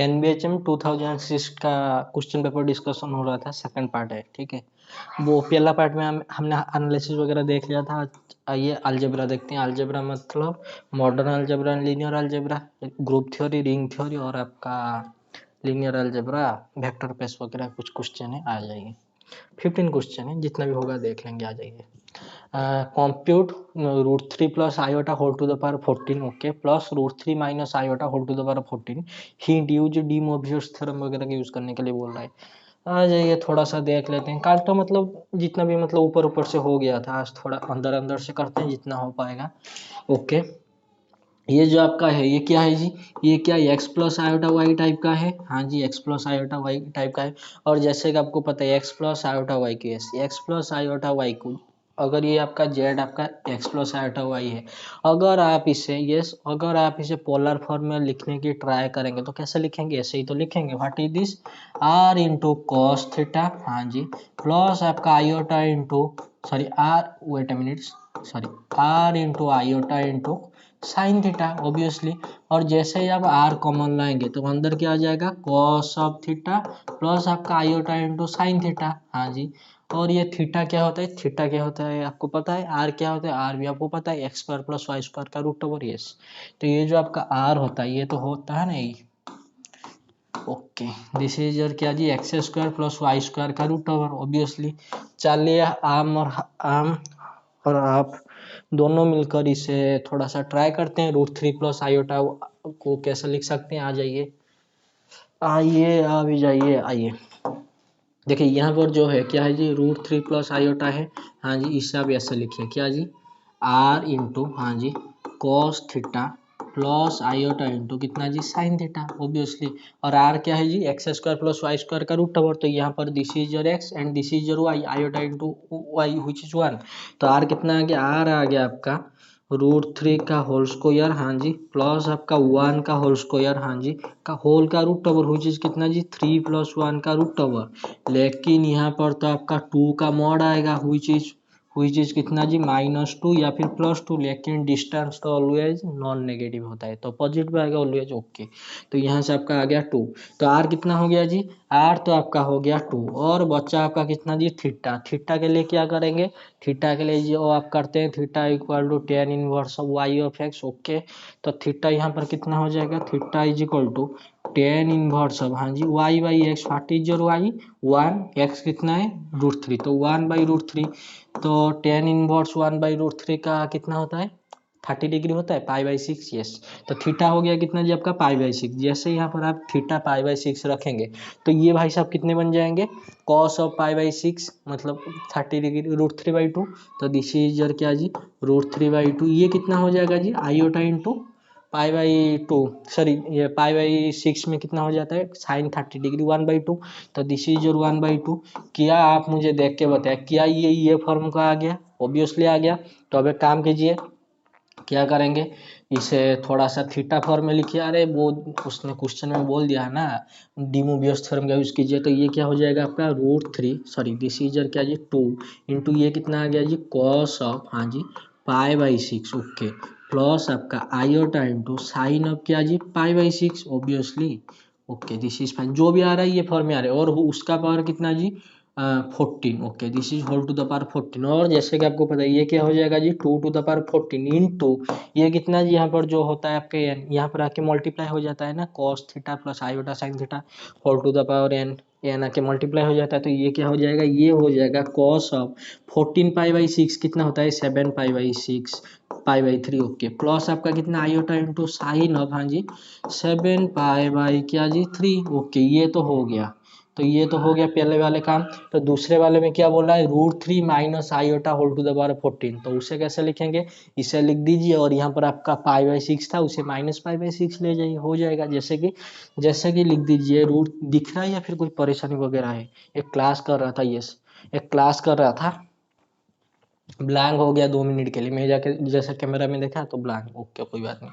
NBHM 2006 का question paper discussion हो रहा था, सेकंड पार्ट है, ठीक है। वो पहला पार्ट में हमने एनालिसिस वगैरह देख लिया था। आइए अलजेब्रा देखते हैं। अलजेब्रा मतलब modern algebra, linear algebra, group theory, ring theory और आपका लीनियर अलजेब्रा, वेक्टर स्पेस वगैरह कुछ क्वेश्चन है, आ जाइए। 15 क्वेश्चन है, जितना भी होगा देख लेंगे, आ जाइए। Compute √3 plus iota whole to the power 14, okay, plus √3 minus iota whole to the power 14। Hint use the Mobius theorem वगैरह का यूज करने के लिए बोल रहा है। आ जाइए थोड़ा सा देख लेते हैं। कल तो मतलब जितना भी मतलब ऊपर ऊपर से हो गया था, आज थोड़ा अंदर अंदर से करते हैं जितना हो पाएगा, ओके। ये जो आपका है ये क्या है जी, ये क्या x plus iota Y type का है, हाँ जी x plus iota Y type का है। और जैसे कि आपको पता है x प्लस आयोटा वाई की x प्लस आयोटा वाई को, अगर ये आपका z आपका x प्लस आयोटा वाई है, अगर आप इसे अगर आप इसे पोलर फॉर्म में लिखने की ट्राई करेंगे तो कैसे लिखेंगे, ऐसे ही तो लिखेंगे। What is this, r into cos theta, हाँ जी, प्लस आपका iota into sorry r, wait a minute, sorry r into iota into sine theta, obviously. और जैसे ही आप r कॉमन लाएंगे तो अंदर क्या आ जाएगा, कॉस ऑफ थीटा प्लस आपका आयोटा इंटू साइन थीटा, हाँ जी। और ये थीटा क्या होता है, थीटा क्या होता है आपको पता है, r क्या होता है, r भी आपको पता है, x square plus Y square का रूट ओवर यस। तो ये जो आपका r होता है ये तो होता है ना ये, ओके, दिस इज योर क्या जी, x square plus Y square का रूट ओवर, ऑब्वियसली। चलिए आम और आप दोनों मिलकर इसे थोड़ा सा ट्राई करते हैं। √3 प्लस आयोटा को कैसे लिख सकते हैं, आ जाइए, आइए आ भी जाइए, आइए। देखिए यहाँ पर जो है क्या है जी, √3 प्लस आयोटा है, हाँ जी, इसे आप ऐसे लिखिए क्या जी, r इंटू, हाँ जी, cos theta plus iota into कितना जी, साइन थीटा, ऑब्वियसली। और r क्या है जी, x square plus Y square का रूट ओवर, तो यहाँ पर this is your x and this is your y, iota into Y which is 1। तो r कितना आ गया, r आ गया आपका √3 का होल स्क्वायर, हाँ जी, प्लस आपका 1 का होल स्क्वायर, हाँ जी, का होल का रूट ओवर हुई चीज कितना जी, 3 + 1 का रूट ओवर। लेकिन यहाँ पर तो आपका 2 का मॉड आएगा, हुई चीज कितना जी, -2 या फिर +2, लेकिन डिस्टेंस तो ऑलवेज नॉन नेगेटिव होता है तो पॉजिटिव आएगा ऑलवेज, ओके। तो यहाँ से आपका आ गया 2, तो r कितना हो गया जी, r तो आपका हो गया 2, और बच्चा आपका कितना जी, थीटा। थीटा के लिए क्या करेंगे, थीटा के लिए जो आप करते हैं, theta equal to tan inverse of y of x, okay. तो थीटा यहाँ पर कितना हो जाएगा, theta is equal to tan inverse of, हाँ जी, y by X, what is your y 1, x कितना है √3, तो 1/√3, तो tan इनवर्स 1/√3 का कितना होता है, 30 डिग्री होता है, π/6, यस। तो थीटा हो गया कितना जी आपका, π/6। जैसे यहाँ पर आप थीटा π/6 रखेंगे तो ये भाई साहब कितने बन जाएंगे, cos ऑफ π/6 मतलब 30 डिग्री √3/2, तो दिस इज योर क्या जी, √3/2। ये कितना हो जाएगा जी, आयोटा इंटू π/2, सॉरी ये π/6 में कितना हो जाता है, साइन 30 डिग्री 1/2, तो दिस इज योर 1/2। क्या आप मुझे देख के बताए, क्या ये फॉर्म का आ गया, ऑब्वियसली आ गया। तो अब एक काम कीजिए, क्या करेंगे, इसे थोड़ा सा थीटा फॉर्म में लिखिए। अरे वो उसने क्वेश्चन में बोल दिया है ना, डी मोबियस थ्योरम का यूज कीजिए। तो ये क्या हो जाएगा आपका √3, सॉरी दिस इज क्या जी 2 इंटू ये कितना आ गया जी, कॉस ऑफ, हाँ जी, π/6, ओके, प्लस आपका आयोटा इंटू साइन ऑफ क्या जी, π/6, obviously, okay, this is fine. जो भी आ रहा है ये फॉर्म में आ रहा है, और उसका पावर कितना जी, 14, okay, this is whole to the power 14। और जैसे कि आपको पता है ये क्या हो जाएगा जी, 2 टू द पावर 14 इंटू ये कितना जी, यहाँ पर जो होता है आपके n, यहाँ पर आके मल्टीप्लाई हो जाता है ना, cos theta plus iota sine theta whole to the power n आके मल्टीप्लाई हो जाता है। तो ये क्या हो जाएगा, ये हो जाएगा cos ऑफ 14 π/6 कितना होता है, 7 π/6 π/3, ओके, प्लस आपका कितना आयोटा इंटू साइन ऑफ, हाँ जी, 7 π/ क्या जी 3, ओके। ये तो हो गया, तो ये तो हो गया पहले वाले काम। तो दूसरे वाले में क्या बोला है, √3 minus iota whole to the power 14, तो उसे कैसे लिखेंगे, इसे लिख दीजिए, और यहाँ पर आपका π/6 था उसे -π/6 ले जाइए, हो जाएगा। जैसे कि लिख दीजिए, रूट दिख रहा है या फिर कोई परेशानी वगैरह है, एक क्लास कर रहा था, यस, एक क्लास कर रहा था, ब्लैंक हो गया 2 मिनट के लिए, मैं जाके जैसे कैमरा में देखा तो ब्लैंक, ओके कोई बात नहीं।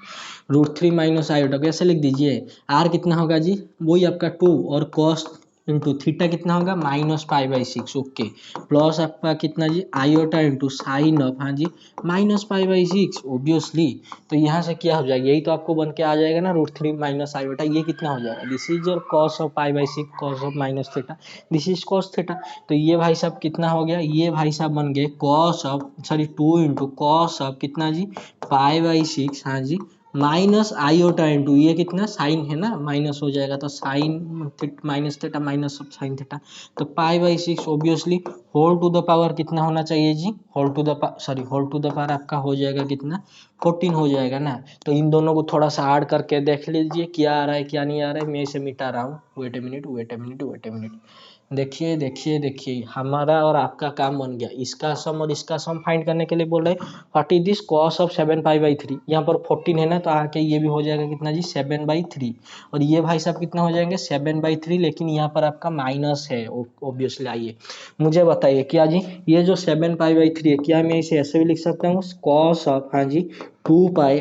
√3 माइनस आयोटा कैसे लिख दीजिए, आर कितना होगा जी, वही आपका 2, और कॉस इंटू थीटा कितना होगा -π/6, ओके। प्लस आपका कितना जी आयोटा इंटू साइन ऑफ, हाँ जी -π/6 ऑब्वियसली। तो यहाँ से क्या हो जाएगा, यही तो आपको बन के आ जाएगा ना √3 माइनस आयोटा, ये कितना हो जाएगा, this is your cos of π/6 cos of minus theta, this is cos theta. तो ये भाई साहब कितना हो गया, ये भाई साहब बन गए cos of sorry 2 into cos of कितना जी π/6, हाँ जी माइनस आयोटा इंटू ये कितना साइन है ना, माइनस हो जाएगा तो sine minus theta minus of sine theta, तो π/6 obviously whole to the power कितना होना चाहिए जी, whole to the whole to the power आपका हो जाएगा कितना 14 हो जाएगा ना। तो इन दोनों को थोड़ा सा ऐड करके देख लीजिए क्या आ रहा है क्या नहीं आ रहा है, मैं इसे मिटा रहा हूँ, wait a minute wait a minute wait a minute. देखिए देखिए देखिए हमारा और आपका काम बन गया, इसका सम और इसका सम फाइंड करने के लिए बोल रहे हैं what is this cos of 7π/3, यहाँ पर 14 है ना तो आके ये भी हो जाएगा कितना जी 7/3, और ये भाई साहब कितना हो जाएंगे 7/3, लेकिन यहाँ पर आपका माइनस है ऑब्वियसली। आइए मुझे बताइए क्या जी ये जो 7π/3 है क्या मैं इसे ऐसे भी लिख सकता हूँ कॉस ऑफ, हाँ जी 2π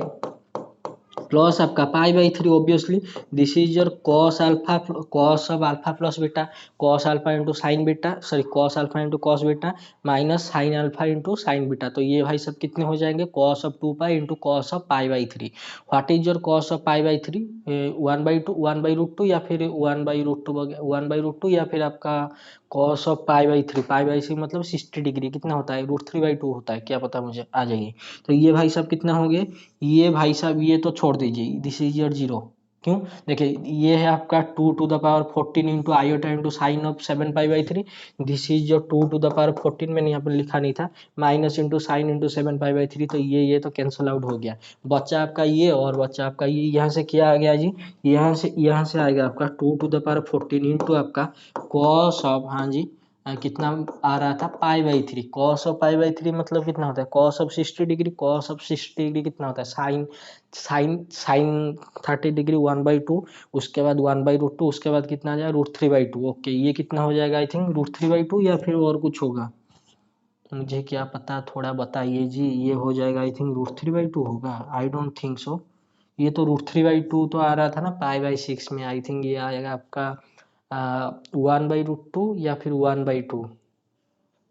प्लस आपका π/3 obviously this is your cos alpha cos of alpha plus beta, cos alpha into sine beta sorry cos alpha into cos beta minus sine alpha into sine beta, तो ये भाई सब कितने हो जाएंगे cos of 2π into cos of π/3। What is your cos of π/3 1/2 या फिर 1/√2 या फिर आपका कॉस ऑफ π/3 π/3 मतलब 60 डिग्री कितना होता है √3/2 होता है, क्या पता मुझे आ जाइए। तो ये भाई साहब कितना हो गए, ये भाई साहब ये तो छोड़ दीजिए दिस इज योर जीरो, क्यों देखिए ये है आपका 2 to the power 14 into iota into sine of 7π/3, this is your 2 to the power 14 मैंने यहाँ पर लिखा नहीं था माइनस इंटू साइन इंटू 7π/3, तो ये तो कैंसिल आउट हो गया, बच्चा आपका ये और बच्चा आपका ये, यहाँ से क्या आ गया जी यहाँ से आएगा आपका 2 टू द पावर 14 इंटू आपका कॉस ऑफ, हाँ जी कितना आ रहा था π/3, कॉस ऑफ π/3 मतलब कितना होता है cos of 60 degree, cos of 60 degree कितना होता है साइन साइन साइन 30 डिग्री 1/2, उसके बाद 1/√2, उसके बाद कितना आ जाएगा √3/2, ओके ये कितना हो जाएगा आई थिंक √3/2 या फिर और कुछ होगा, मुझे क्या पता थोड़ा बताइए जी, ये हो जाएगा आई थिंक √3/2 होगा, आई डोंट थिंक सो, ये तो √3/2 तो आ रहा था ना π/6 में, आई थिंक ये आएगा आपका 1/√2 या फिर 1/2,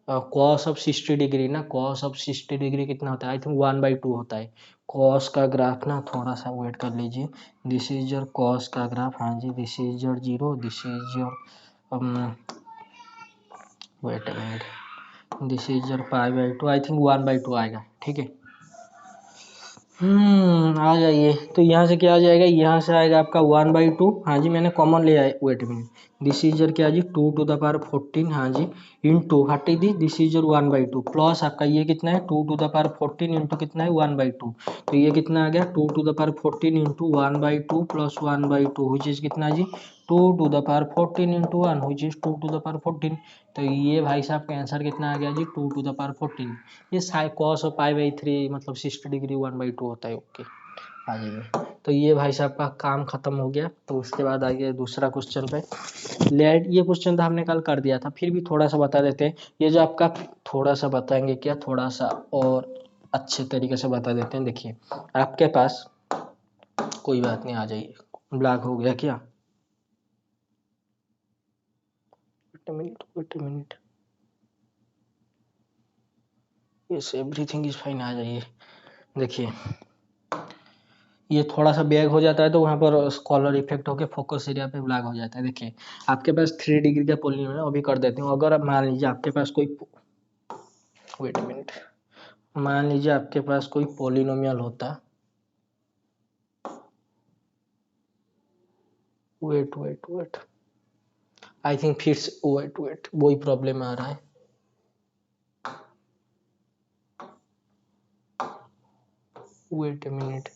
कॉस ऑफ 60 डिग्री ना, कॉस ऑफ 60 डिग्री कितना होता है आई थिंक 1/2 होता है। कॉस का ग्राफ ना थोड़ा सा वेट कर लीजिए, दिस इज योर कॉस का ग्राफ, हाँ जी this is your zero, this is your wait a minute, this is your π/2 I think 1/2 आएगा, ठीक है। आ जाइए, तो यहाँ से क्या आ जाएगा, यहाँ से आएगा आपका 1/2, हाँ जी मैंने कॉमन ले आया, wait minute this is your क्या जी 2 टू द पावर 14, हाँ जी इंटू हटी दी दिस इज योर 1/2 प्लस आपका ये कितना है 2 टू द पावर 14 इंटू कितना है 1/2, तो ये कितना आ गया 2 टू द पावर 14 इंटू 1/2 प्लस 1/2 विच इज कितना जी 2 to the power 14 into 1 which is 2 to the power 14, तो ये भाई साहब का आंसर कितना आ गया जी 2 टू द पावर 14, ये कॉस ऑफ π/3 मतलब 60 डिग्री 1/2 होता है, ओके आ जाइए। तो ये भाई साहब का काम खत्म हो गया, तो उसके बाद आइए दूसरा क्वेश्चन पे। लेट ये क्वेश्चन तो हमने कल कर दिया था, फिर भी थोड़ा सा बता देते हैं, ये जो आपका थोड़ा सा बताएंगे क्या थोड़ा सा और अच्छे तरीके से बता देते हैं। देखिए आपके पास कोई बात नहीं, आ जाइए, ब्लैक हो गया क्या, wait a minute yes everything is fine, आ जाइए। देखिए ये थोड़ा सा बैग हो जाता है तो वहाँ पर स्कॉलर इफेक्ट होकर फोकस एरिया पे ब्लैक हो जाता है। देखिए आपके पास 3 डिग्री का पोलिनोमियल है, अभी कर देते हूँ। अगर मान लीजिए आपके पास कोई वेट मिनट मान लीजिए आपके पास कोई पोलिनोमियल होता, वेट आई थिंक फिर वेट वही प्रॉब्लम आ रहा है, वेट ए मिनट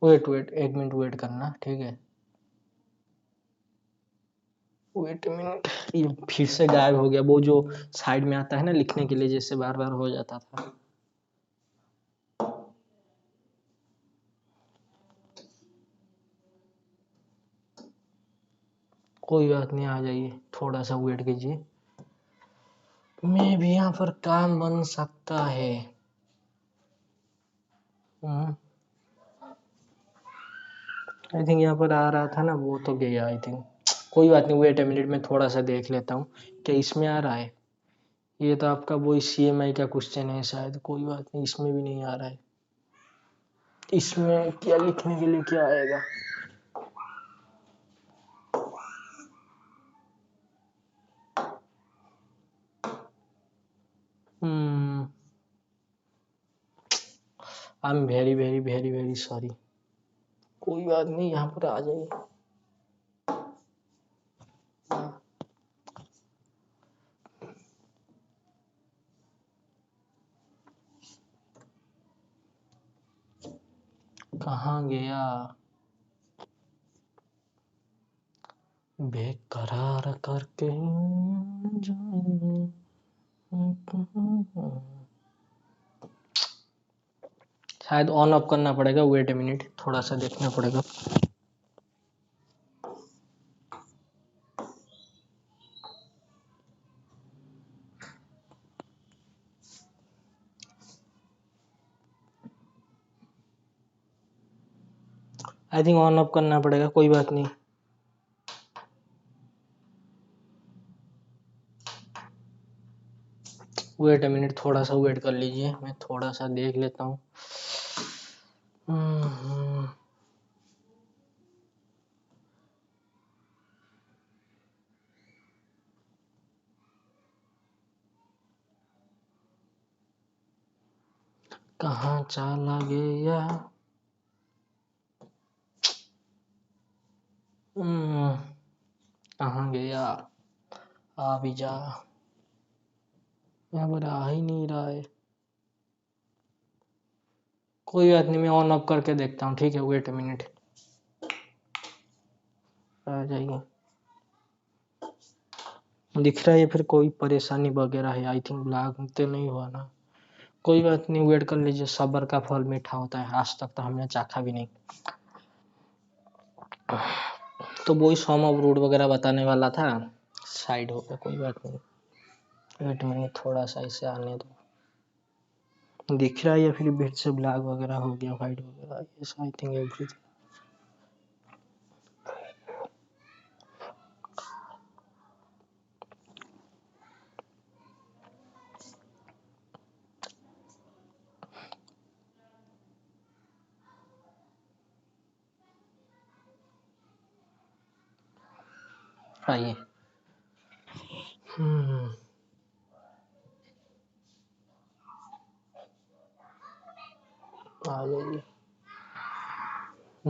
वेट एक मिनट वेट करना, ठीक है वेट मिनट, ये फिर से गायब हो गया, वो जो साइड में आता है ना लिखने के लिए जैसे बार बार हो जाता था। कोई बात नहीं, आ जाइए, थोड़ा सा वेट कीजिए, मैं भी यहाँ पर काम बन सकता है। आई थिंक यहाँ पर आ रहा था ना, वो तो गया आई थिंक। कोई बात नहीं, वेट ए मिनट में थोड़ा सा देख लेता हूँ क्या इसमें आ रहा है। ये तो आपका वही CMI का क्वेश्चन है शायद, कोई बात नहीं, इसमें भी नहीं आ रहा है। इसमें क्या लिखने के लिए क्या आएगा? I am very very very very sorry. कोई बात नहीं, यहाँ पर आ जाइए। कहाँ गया? बेकरार करके जाऊं। शायद ऑन ऑफ करना पड़ेगा, वेट ए मिनट, थोड़ा सा देखना पड़ेगा। आई थिंक ऑन ऑफ करना पड़ेगा, कोई बात नहीं। वेट ए मिनट, थोड़ा सा वेट कर लीजिए, मैं थोड़ा सा देख लेता हूँ। कहाँ चला गया? कहाँ गया? आ भी जा। यहाँ पर आ ही नहीं रहा है। कोई बात नहीं, मैं ऑन ऑफ करके देखता हूँ, ठीक है, वेट ए मिनट। आ जाइए। दिख रहा है फिर कोई परेशानी वगैरह है? आई थिंक ब्लॉक तो नहीं हुआ ना। कोई बात नहीं, वेट कर लीजिए, सब्र का फल मीठा होता है, आज तक तो हमने चाखा भी नहीं। तो वही सॉम ऑफ रूट वगैरह बताने वाला था, साइड हो गया, कोई बात नहीं। वेट मिनट, थोड़ा सा इसे आने दो। दिख रहा है या फिर बीच से ब्लैक वगैरह हो गया, वाइट वगैरह, यस आई थिंक एवरीथिंग। आइए। आ जाइए।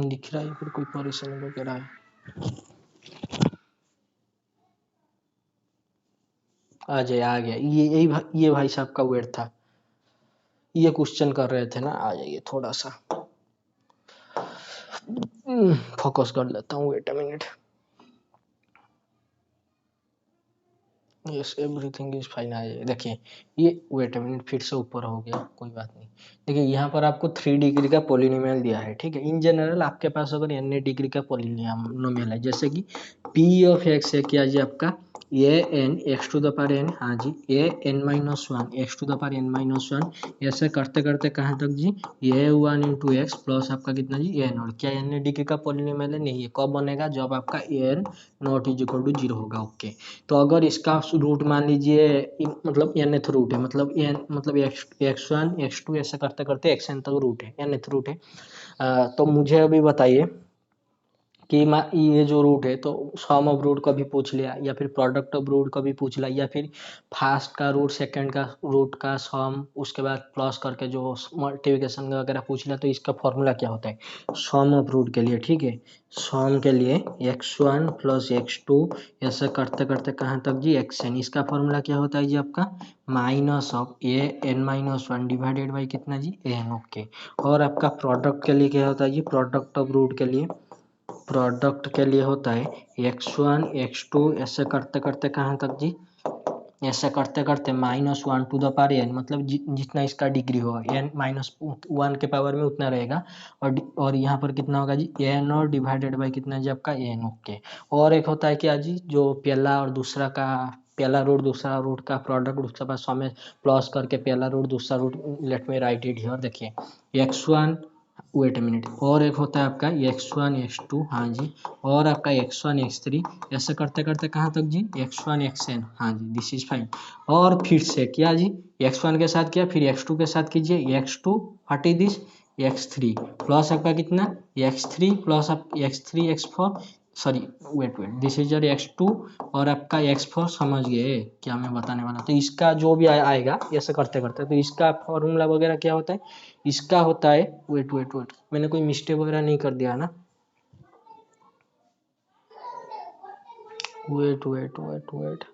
दिख रहा है फिर कोई परेशानी वगैरह है? आ जाए, आ गया, ये भाई साहब का वेट था, ये क्वेश्चन कर रहे थे ना, आ जाइए थोड़ा सा। फोकस कर लेता हूँ, wait a minute. Yes everything is fine. आ जाइए, देखिए ये, वेट अ मिनट, फिर से ऊपर हो गया, कोई बात नहीं। देखिए यहाँ पर आपको 3 डिग्री का पोलिनोमियल दिया है, ठीक है। इन जनरल आपके पास अगर n डिग्री का पोलिनोमियल है, जैसे कि p ऑफ x है क्या जी आपका, a n x to the power n, हाँ जी, a N minus one x to the power n minus one, ऐसे करते करते कहाँ तक जी, a one into x plus आपका कितना जी, ए नॉट। क्या n डिग्री का पोलिनोमियल है? नहीं है। कब बनेगा? जब आपका n nought is equal to 0 होगा, ओके। तो अगर इसका रूट मान लीजिए, मतलब nth रूट है, मतलब n मतलब x1 x2 ऐसे करते करते xn तक रूट है, nth रूट है। तो मुझे अभी बताइए कि ये जो रूट है, तो सम ऑफ रूट का भी पूछ लिया, या फिर प्रोडक्ट ऑफ रूट का भी पूछ लिया, या फिर फर्स्ट का रूट सेकंड का रूट का सम, उसके बाद प्लस करके जो मल्टीप्लिकेशन वगैरह पूछ लिया, तो इसका फॉर्मूला क्या होता है सम ऑफ रूट के लिए, ठीक है। सम के लिए x1 प्लस x2 ऐसे करते करते कहाँ तक जी, xn। इसका फॉर्मूला क्या होता है जी आपका, minus of A N minus one divided by कितना जी, एन, ओके। और आपका प्रोडक्ट के लिए क्या होता है जी, प्रोडक्ट ऑफ रूट के लिए, प्रोडक्ट के लिए होता है x1 x2 ऐसे करते करते कहाँ तक जी, ऐसे करते करते minus one two the power n, मतलब जितना इसका डिग्री होगा, n माइनस वन के पावर में उतना रहेगा। और यहाँ पर कितना होगा जी, n और डिवाइडेड बाई कितना जी आपका n, ओके। और एक होता है क्या जी, जो पहला और दूसरा का, पहला रूट दूसरा रूट का प्रोडक्ट, उसके बाद सम में प्लस करके पहला रूट दूसरा रूट, लेट में राइट इट हियर। देखिए x1 वेट अ मिनट, और एक होता है आपका x1 x2, हाँ जी, और आपका x1 x3, ऐसे करते करते कहाँ तक जी, x1 xn, हाँ जी, दिस इज फाइन। और फिर से क्या जी, x1 के साथ किया, फिर x2 के साथ कीजिए, x2 what is this, x3 plus आपका कितना, x3 प्लस आप x3 x4, sorry wait wait, this is your x2 और आपका x4, समझ गए क्या मैं बताने वाला। तो इसका जो भी आएगा ऐसे करते करते, तो इसका फॉर्मूला वगैरह क्या होता है, इसका होता है, वेट वेट वेट, मैंने कोई मिस्टेक वगैरह नहीं कर दिया ना, wait wait wait wait,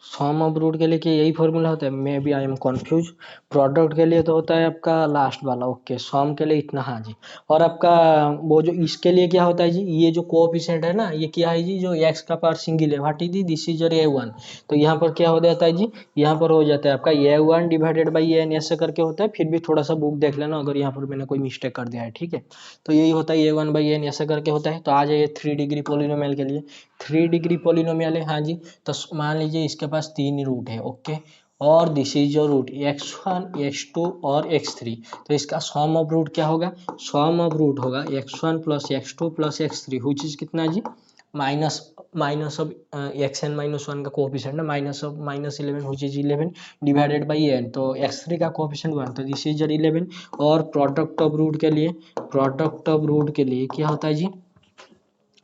sum of root के लिए क्या यही फॉर्मूला होता है, maybe I am confuse. Product के लिए तो होता है आपका लास्ट वाला, ओके, सम के लिए इतना, हाँ जी। और आपका वो जो इसके लिए क्या होता है जी, ये जो कोएफिशिएंट है ना, ये क्या है जी, जो x का पावर सिंगल है, what is the, this is your a1। तो यहाँ पर क्या हो जाता है जी, यहाँ पर हो जाता है आपका a1 डिवाइडेड बाई an, ऐसे करके होता है। फिर भी थोड़ा सा बुक देख लेना अगर यहाँ पर मैंने कोई मिस्टेक कर दिया है, ठीक है। तो यही होता है a1 बाई n, ऐसे करके होता है। तो आ जाइए 3 डिग्री पोलिनोमियल के लिए, 3 डिग्री पोलिनोमियल है, हाँ जी। तो मान लीजिए इसके पास 3 रूट है, ओके, और this is your root x1 x2 और x3। तो इसका सम ऑफ रूट क्या होगा, सम ऑफ रूट होगा x1 plus x2 plus x3, हुई चीज कितना जी, minus minus of xn minus one का कोएफिशिएंट ना, माइनस ऑफ -11 हुई चीज 11 डिवाइडेड बाई n, तो x3 का कोएफिशिएंट 1, तो दिस इज योर 11। और प्रोडक्ट ऑफ रूट के लिए, प्रोडक्ट ऑफ रूट के लिए क्या होता है जी,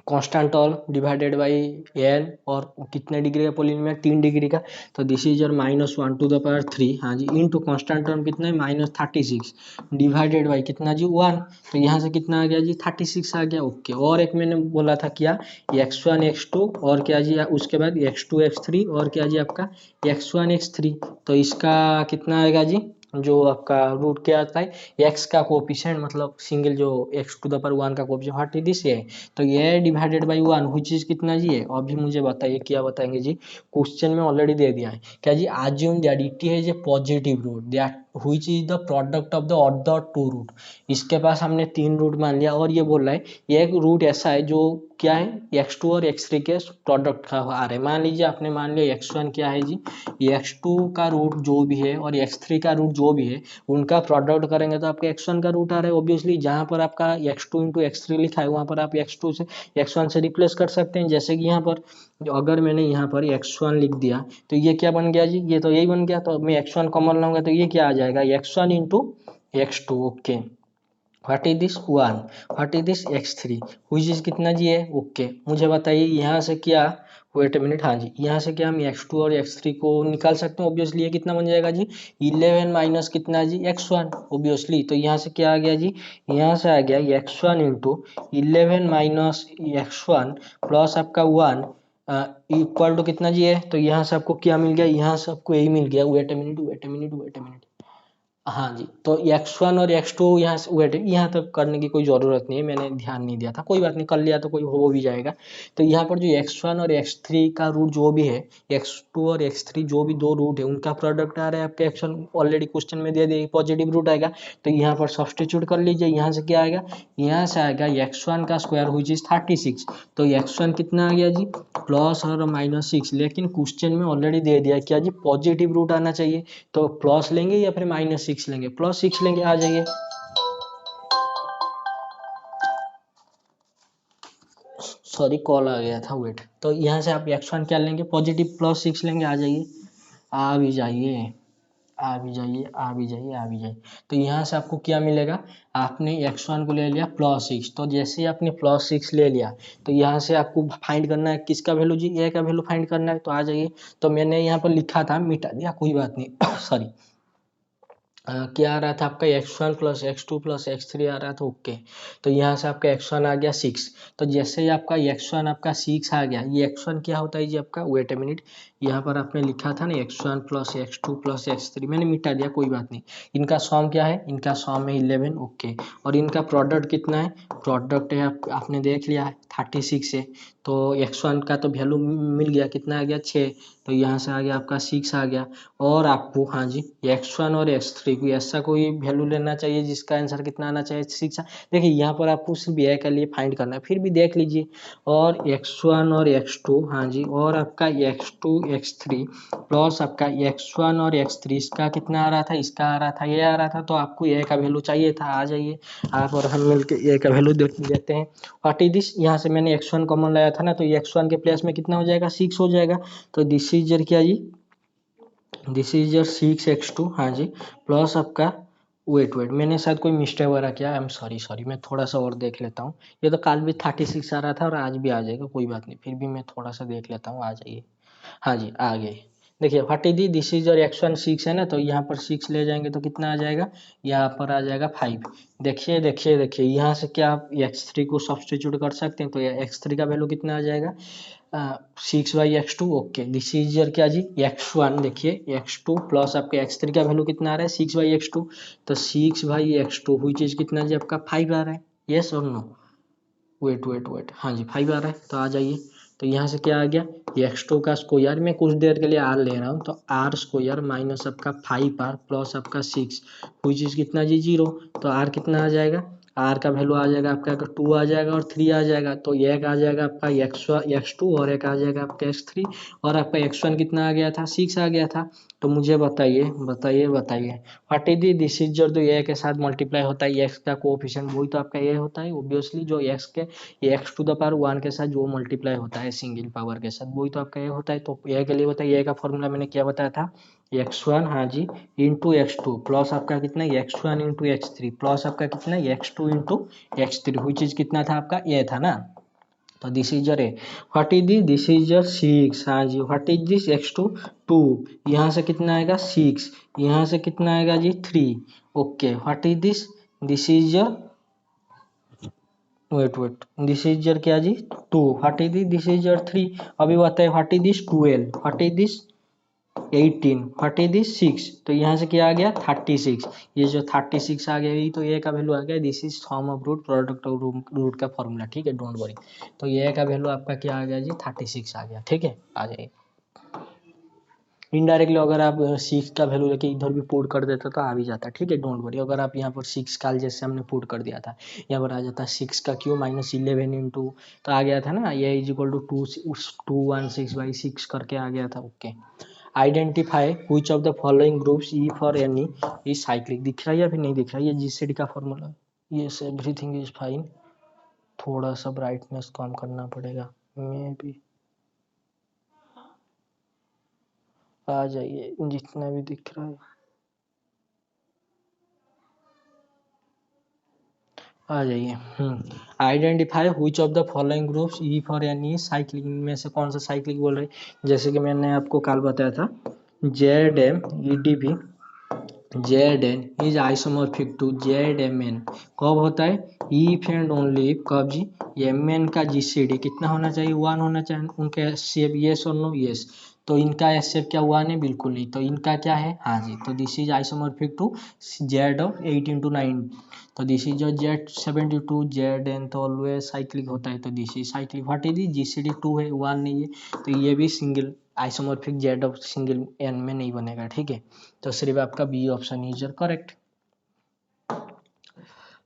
constant term divided by n, और कितने डिग्री का पोलिनोमियल, 3 डिग्री का, तो this is your -1 to the power 3, हाँ जी, इनटू कांस्टेंट टर्म कितना है, -36 डिवाइडेड बाई कितना जी 1, तो यहाँ से कितना आ गया जी 36 आ गया, ओके। और एक मैंने बोला था क्या, x1 x2 और क्या जी, उसके बाद x2 x3 और क्या जी आपका x1 x3, तो इसका कितना आएगा जी, जो आपका रूट क्या आता है, x का कोएफिशिएंट, मतलब सिंगल जो x टू द पावर 1 का कोएफिशिएंट, व्हाट इज दिस, ये, तो ये डिवाइडेड बाई 1 हुई चीज कितना जी है, अभी मुझे बताइए क्या बताएंगे जी, क्वेश्चन में ऑलरेडी दे दिया है क्या जी, assume that it is a positive root, that which is the product of the other two root. इसके पास हमने 3 रूट मान लिया, और ये बोल रहा है ये एक रूट ऐसा है जो क्या है, x2 और x3 के प्रोडक्ट का आ रहा है। मान लीजिए आपने मान लिया x1 क्या है जी, x2 का रूट जो भी है और x3 का रूट जो भी है, उनका प्रोडक्ट करेंगे तो आपके x1 का रूट आ रहा है, ऑब्वियसली जहां पर आपका x2 इंटू x3 लिखा है वहां पर आप x2 से x1 से रिप्लेस कर सकते हैं। जैसे कि यहाँ पर अगर मैंने यहाँ पर x1 लिख दिया, तो ये क्या बन गया जी, ये तो यही बन गया, तो मैं x1 कॉमन लाऊंगा तो ये क्या आ जाएगा, x1 into x2, okay, what is this 1, what is this x3, हुई चीज कितना जी है, ओके। मुझे बताइए यहाँ से क्या, वेट अ मिनट, हाँ जी, यहाँ से क्या हम x2 और x3 को निकाल सकते हैं, ऑब्वियसली ये कितना बन जाएगा जी, 11 माइनस कितना जी x1, ऑब्वियसली। तो यहाँ से क्या आ गया जी, यहाँ से आ गया x1 into 11 minus x1 plus आपका 1 इक्वल टू कितना जी है, तो यहाँ से आपको क्या मिल गया, यहाँ से आपको यही मिल गया, wait a minute wait a minute wait a minute, हाँ जी। तो x1 और x2 यहाँ से वेट, यहाँ तक करने की कोई ज़रूरत नहीं है, मैंने ध्यान नहीं दिया था, कोई बात नहीं, कर लिया तो कोई हो भी जाएगा। तो यहाँ पर जो x1 और x3 का रूट जो भी है, x2 और x3 जो भी दो रूट है उनका प्रोडक्ट आ रहा है आपके x1, ऑलरेडी क्वेश्चन में दे दिया पॉजिटिव रूट आएगा। तो यहाँ पर सब्सटीट्यूट कर लीजिए, यहाँ से क्या आएगा, यहाँ से आएगा x1 का स्क्वायर हुई चीज 36, तो x1 कितना आ गया जी, प्लस और -6, लेकिन क्वेश्चन में ऑलरेडी दे दिया क्या जी, पॉजिटिव रूट आना चाहिए, तो प्लस लेंगे या फिर -6 लेंगे, +6 लेंगे, आ जाइए। सॉरी कॉल आ गया था, वेट। तो यहाँ से आप x1 क्या लेंगे, पॉजिटिव +6 लेंगे, आ जाइए, आ भी जाइए, आ भी जाइए, आ भी जाइए, आ भी जाइए। तो यहाँ से आपको क्या मिलेगा, आपने x1 को ले लिया +6, तो जैसे ही आपने +6 ले लिया, तो यहाँ से आपको फाइंड करना है किसका वैल्यू जी, a का वैल्यू फाइंड करना है, तो आ जाइए। तो मैंने यहाँ पर लिखा था, मिटा दिया, कोई बात नहीं सॉरी, क्या आ रहा था आपका x1 plus x2 plus x3 आ रहा था, ओके। तो यहाँ से आपका x1 आ गया 6, तो जैसे ही आपका x1 आपका 6 आ गया, ये x1 क्या होता है जी आपका, वेट ए मिनट, यहाँ पर आपने लिखा था ना x1 plus x2 plus x3, मैंने मिटा दिया, कोई बात नहीं। इनका सम क्या है, इनका सम है 11, ओके। और इनका प्रोडक्ट कितना है, प्रोडक्ट है आपने देख लिया है 36 है, तो x1 का तो वैल्यू मिल गया, कितना आ गया 6, तो यहाँ से आ गया आपका 6 आ गया। और आपको हाँ जी x1 और x3 तो कोई ऐसा कोई वैल्यू लेना चाहिए जिसका आंसर कितना आना चाहिए 6। देखिए यहाँ पर आपको सिर्फ ए के लिए फाइंड करना है, फिर भी देख लीजिए। और x1 और x2, हाँ जी, और आपका x2 x3 प्लस आपका x1 और x3, इसका कितना आ रहा था, इसका आ रहा था, ये आ रहा था, तो आपको ए का वैल्यू चाहिए था। आ जाइए आप और हम मिलके ए का वैल्यू देते हैं। व्हाट इज दिस, यहाँ से मैंने x1 कॉमन लाया था ना, तो x1 के प्लेस में कितना हो जाएगा, 6 हो जाएगा। तो दिस इज योर क्या जी, दिस इज योर 6x2, हाँ जी, प्लस आपका वेट मैंने शायद कोई मिस्टेक वगैरह किया, आई एम सॉरी, मैं थोड़ा सा और देख लेता हूँ। ये तो कल भी 36 आ रहा था और आज भी आ जाएगा, कोई बात नहीं, फिर भी मैं थोड़ा सा देख लेता हूँ। आ जाइए, हाँ जी आ गए। देखिए व्हाट इज दिस इज और x1 6 है ना, तो यहाँ पर 6 ले जाएंगे तो कितना आ जाएगा, यहाँ पर आ जाएगा 5। देखिए यहाँ से क्या आप x3 को सब्सटीट्यूट कर सकते हैं, तो x3 का वैल्यू कितना आ जाएगा, 6/x2। Okay, this is your क्या जी, x1, देखिए x2 प्लस आपके x3 का वैल्यू कितना आ रहा है, 6/x2, तो 6/x2 हुई चीज कितना जी आपका 5 आ रहा है, यस और नो, वेट, हाँ जी 5 आ रहा है, तो आ जाइए। तो यहाँ से क्या आ गया, x2 का स्क्वायर, मैं कुछ देर के लिए r ले रहा हूँ, तो r स्क्वायर माइनस आपका 5r प्लस आपका 6 कोई चीज़ कितना जी 0, तो r कितना आ जाएगा, r का वैल्यू आ जाएगा आपका 2 आ जाएगा और 3 आ जाएगा, तो एक आ जाएगा आपका x2 और एक आ जाएगा आपका x3, और आपका x1 कितना आ गया था, 6 आ गया था। तो मुझे बताइए व्हाट इज दिस इज जो ए के साथ मल्टीप्लाई होता है, एक्स का कोएफिशिएंट वही तो आपका ए होता है ऑब्वियसली, जो एक्स के एक्स टू द पावर 1 के साथ जो मल्टीप्लाई होता है सिंगल पावर के साथ, वही तो आपका ए होता है। तो ए के लिए बताइए, ए का फॉर्मूला मैंने क्या बताया था, x1, हाँ जी, इंटू x2 प्लस आपका कितना x1 इंटू x3 प्लस आपका कितना x2 इंटू x3, हुई चीज कितना था आपका ए था ना, तो this is your A. What is this is your 6, हाँ जी, व्हाट इज दिस x2 2, यहाँ से कितना आएगा 6, यहाँ से कितना आएगा जी 3। Okay, what is this is your wait this is your क्या जी 2, what is this is your 3। अभी बताए what is this 12, what is this 18, what is this 6, तो यहाँ से क्या आ गया 36, ये जो 36 आ गया, यही तो ए का वैल्यू आ गया। This is sum of root product of root का फॉर्मूला, ठीक है, डोंट वरी। तो ये का वैल्यू आपका क्या आ गया जी 36 आ गया, ठीक है, आ जाइए। इनडायरेक्टली अगर आप 6 का वैल्यू लेके इधर भी पुट कर देते तो आ भी जाता, ठीक है, डोंट वरी। अगर आप यहाँ पर 6 का जैसे हमने पुट कर दिया था, यहाँ पर आ जाता 6 का क्यू माइनस 11 इंटू, तो आ गया था ना, ये इज इक्वल टू 216/6 करके आ गया था। Okay, identify which of the following groups E for any is cyclic, दिख रहा है या फिर नहीं दिख रहा है, ये जीसीडी का formula. Yes, everything is fine, थोड़ा सा ब्राइटनेस कम करना पड़ेगा, मे बी आ जाइए जितना भी दिख रहा है, आ जाइए। Identify which of the following groups E for any cyclic, में से कौन सा साइक्लिक बोल रहे हैं, जैसे कि मैंने आपको कल बताया था, Z M E D B, Z N is isomorphic to Z M N, कब होता है, इफ एंड ओनली इफ, कब जी, एम एन का जीसीडी कितना होना चाहिए, 1 होना चाहिए, उनका एचसीएफ यस और नो, यस, तो इनका एचसीएफ क्या 1 है, बिल्कुल नहीं, तो इनका क्या है, हाँ जी, तो this is isomorphic to Z of 18-9, तो this is Z 72, Z N तो ऑलवेज साइक्लिक होता है, तो this is cyclic. What is GCD 2 है, 1 नहीं है, तो ये भी single isomorphic Z of single N में नहीं बनेगा, ठीक है, तो सिर्फ आपका B option is your correct.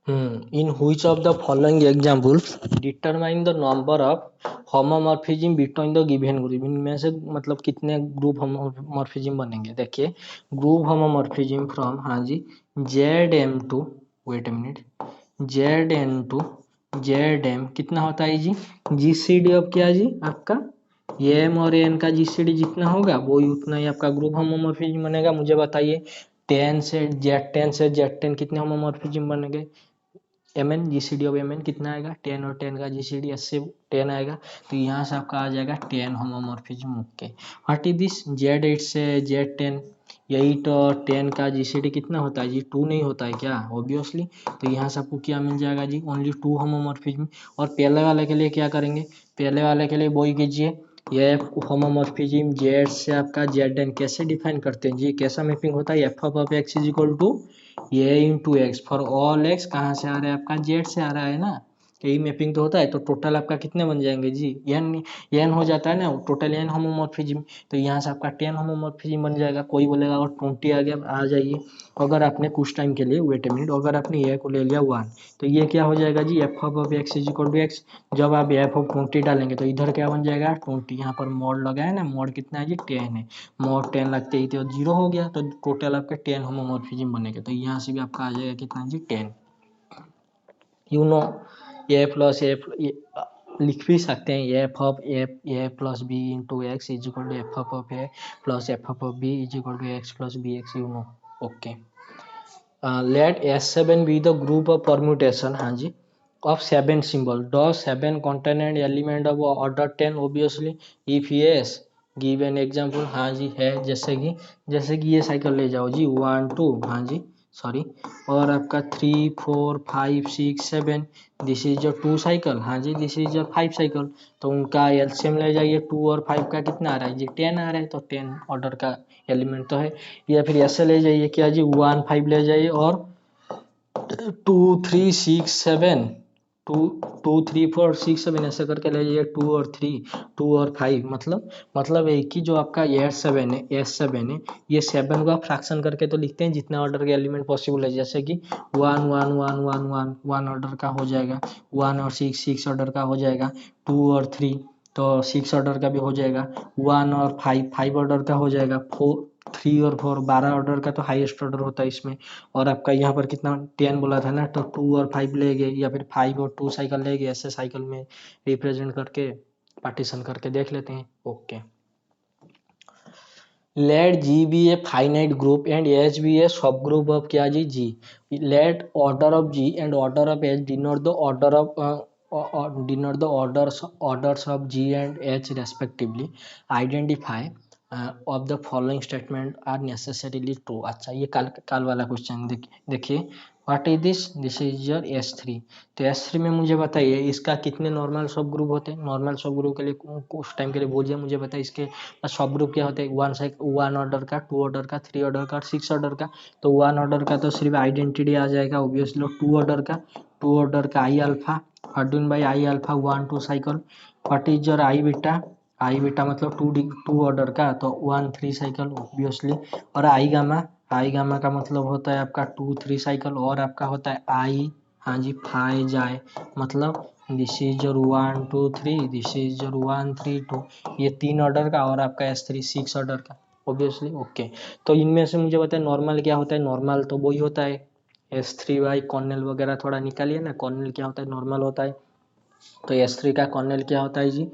In which of the following example determine the number of homomorphism between the given group, इनमें से मतलब कितने ग्रुप होमोमॉर्फिज्म बनेंगे। देखिए, ग्रुप होमोमॉर्फिज्म फ्रॉम, हाँ जी, Z m to, wait a minute, Z n to Z m कितना होता है जी, जीसीडी ऑफ क्या जी आपका एम और एन का जीसीडी जितना होगा वो ही उतना ही आपका ग्रुप होमोमॉर्फिज्म बनेगा। मुझे बताइए 10 से Z10 कितने होमोमॉर्फिज्म बनेंगे, M N GCD of M N कितना आएगा, 10 और 10 का जीसीडी 10 से 10 आएगा, तो यहाँ से आपका आ जाएगा 10 homomorphism. Okay, what is this Z8 से Z10, 8 और 10 का जीसीडी कितना होता है जी 2 नहीं होता है क्या, ऑब्वियसली, तो यहाँ से आपको क्या मिल जाएगा जी ओनली 2 होमोमॉर्फिज्म। और पहले वाले के लिए क्या करेंगे, पहले वाले के लिए वही कीजिए, ये होमोमॉर्फिज्म जेड से आपका जेड कैसे डिफाइन करते हैं जी, कैसा मैपिंग होता है, F of x is equal to A into X for all X, कहाँ से आ रहा है आपका जेड से आ रहा है ना, यही मैपिंग तो होता है। तो टोटल आपका कितने बन जाएंगे जी, एन हो जाता है ना, टोटल एन होमोमॉर्फिज्म। तो यहाँ से आपका 10 होमोमॉर्फिज्म बन जाएगा। कोई बोलेगा और 20 आ गया, आ जाइए। अगर आपने कुछ टाइम के लिए वेट ए मिनट, अगर आपने ए को ले लिया 1, तो ये क्या हो जाएगा जी, f of x is equal to x. जब आप एफ ऑफ 20 डालेंगे तो इधर क्या बन जाएगा 20, यहाँ पर मॉड लगा है ना, मॉड कितना है जी 10 है, मॉड 10 लगते ही तो 0 हो गया। तो टोटल आपके 10 होमोमॉर्फिज्म बनेगा। तो यहाँ से भी आपका आ जाएगा कितना जी 10। You know A plus A लिख भी सकते हैं, F of A plus B into X is equal to F of A plus F of B is equal to X plus B X, you know. Okay, let S7 be the group of permutation, हाँ जी, of 7 symbol. Does 7 contain an element of order 10? Obviously, if yes, give an example. हाँ जी है, जैसे कि ये cycle ले जाओ जी 1 2, हाँ जी सॉरी, और आपका 3 4 5 6 7, दिस इज योर 2 साइकिल, हाँ जी दिस इज योर 5 साइकिल। तो उनका एलसीएम ले जाइए, 2 और 5 का कितना आ रहा है जी 10 आ रहा है, तो 10 ऑर्डर का एलिमेंट तो है। या फिर ऐसे ले जाइए क्या जी 1 5 ले जाइए और 2 3 6 7, 2 2 3 4 6 7 ऐसे करके ले जाइए, 2 और 3 2 और 5, मतलब एक ही जो आपका S7 है ये 7 को आप फ्रैक्शन करके तो लिखते हैं जितना ऑर्डर के एलिमेंट पॉसिबल है। जैसे कि 1 1 1 1 1 1 ऑर्डर का हो जाएगा, 1 और 6 6 ऑर्डर का हो जाएगा, 2 और 3 तो 6 ऑर्डर का भी हो जाएगा, 1 और 5 5 ऑर्डर का हो जाएगा, 4 3 और 4 12 ऑर्डर का तो हाईएस्ट ऑर्डर होता है इसमें। और आपका यहाँ पर कितना 10 बोला था ना, तो 2 और 5 ले गए, या फिर 5 और 2 साइकिल ले गए, ऐसे साइकिल में रिप्रेजेंट करके पार्टीशन करके देख लेते हैं। Okay, let G be a finite group and H be a subgroup of क्या जी G. Let order of G and order of H denote the order of denote the orders of G and H respectively. Identify of the following statement are necessarily true. अच्छा, ये काल वाला question देखिए, what is this is your S3। तो S3 में मुझे बताइए इसका कितने नॉर्मल सब ग्रुप होते हैं। नॉर्मल सब ग्रुप के लिए कुछ टाइम के लिए बोलिए, मुझे बताइए इसके सब ग्रुप क्या होते हैं। 1 ऑर्डर का, 2 ऑर्डर का, 3 ऑर्डर का और 6 ऑर्डर का। तो 1 ऑर्डर का तो सिर्फ आइडेंटिटी आ जाएगा ऑब्वियसली। 2 ऑर्डर का आई अल्फा, अर्डुन by I alpha 1 2 cycle. What is your I beta मतलब 2 ऑर्डर का तो 1 3 साइकिल ऑब्वियसली। और आई गामा का मतलब होता है आपका 2 3 साइकिल। और आपका होता है आई, हाँ जी फाई जाए, मतलब this is your 1 2 3, this is your 1 3 2, ये 3 ऑर्डर का। और आपका S3 6 ऑर्डर का ऑब्वियसली। ओके, तो इनमें से मुझे बताए नॉर्मल क्या होता है। नॉर्मल तो वही होता है S3 बाई कॉर्नेल वगैरह थोड़ा निकालिए ना, कॉर्नेल क्या होता है नॉर्मल होता है। तो S3 का कॉर्नेल क्या होता है जी,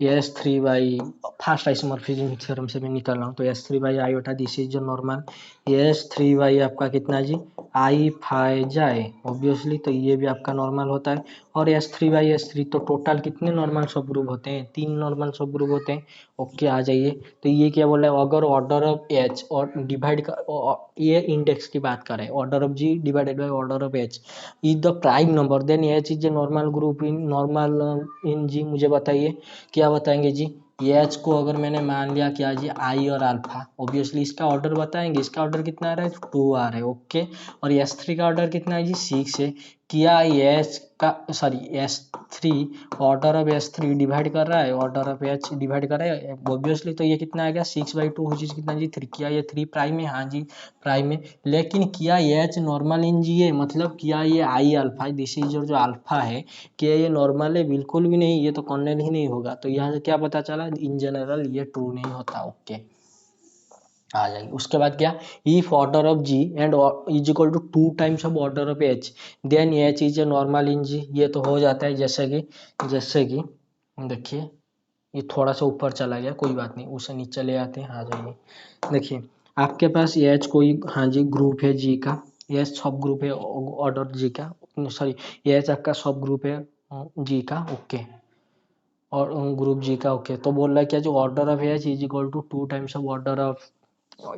S3 by first isomorphism theorem से मैं निकाल रहा हूँ। तो S3 by iota this is जो नॉर्मल, S3 बाई आपका कितना जी आई फाई जाए ऑब्वियसली, तो ये भी आपका नॉर्मल होता है। और S3 बाई S3 तो टोटल कितने नॉर्मल सब ग्रुप होते हैं, 3 नॉर्मल सब ग्रुप होते हैं। ओके, आ जाइए। तो ये क्या बोल रहा है, अगर ऑर्डर ऑफ H और डिवाइड का ये इंडेक्स की बात करें, order of G divided by order of H is the prime number, then H is a normal group in G। मुझे बताइए क्या बताएंगे जी। एच को अगर मैंने मान लिया क्या जी आई और अल्फा, ऑब्वियसली इसका ऑर्डर बताएंगे, इसका ऑर्डर कितना आ रहा है 2 आ रहा है। ओके, और S3 का ऑर्डर कितना है जी 6 है। क्या एच का sorry S3 order of S3 divide कर रहा है, ऑर्डर ऑफ H डिवाइड कर रहा है ऑब्वियसली। तो ये कितना आ गया 6/2 चीज कितना जी 3। क्या ये 3 प्राइम है, हाँ जी प्राइम है। लेकिन क्या H नॉर्मल इन G है, मतलब क्या ये आई अल्फा दिस इज जो अल्फा है, क्या ये नॉर्मल है, बिल्कुल भी नहीं, ये तो कॉर्नेल ही नहीं होगा। तो यहाँ से क्या पता चला, इन जनरल ये ट्रू नहीं होता। ओके, आ जाएगी। उसके बाद क्या, if order of G and is equal to 2 times of order of H, then H is a normal in G। ये तो हो जाता है, जैसे कि देखिए ये थोड़ा सा ऊपर चला गया, कोई बात नहीं, उसे नीचे ले आते हैं। आ जाइए, देखिए आपके पास H कोई, हाँ जी ग्रुप है G का, H सब ग्रुप है ऑर्डर G का, सॉरी H आपका सब ग्रुप है G का। ओके, और ग्रुप G का। ओके, तो बोल रहा है क्या जो order of H is equal to 2 times of order of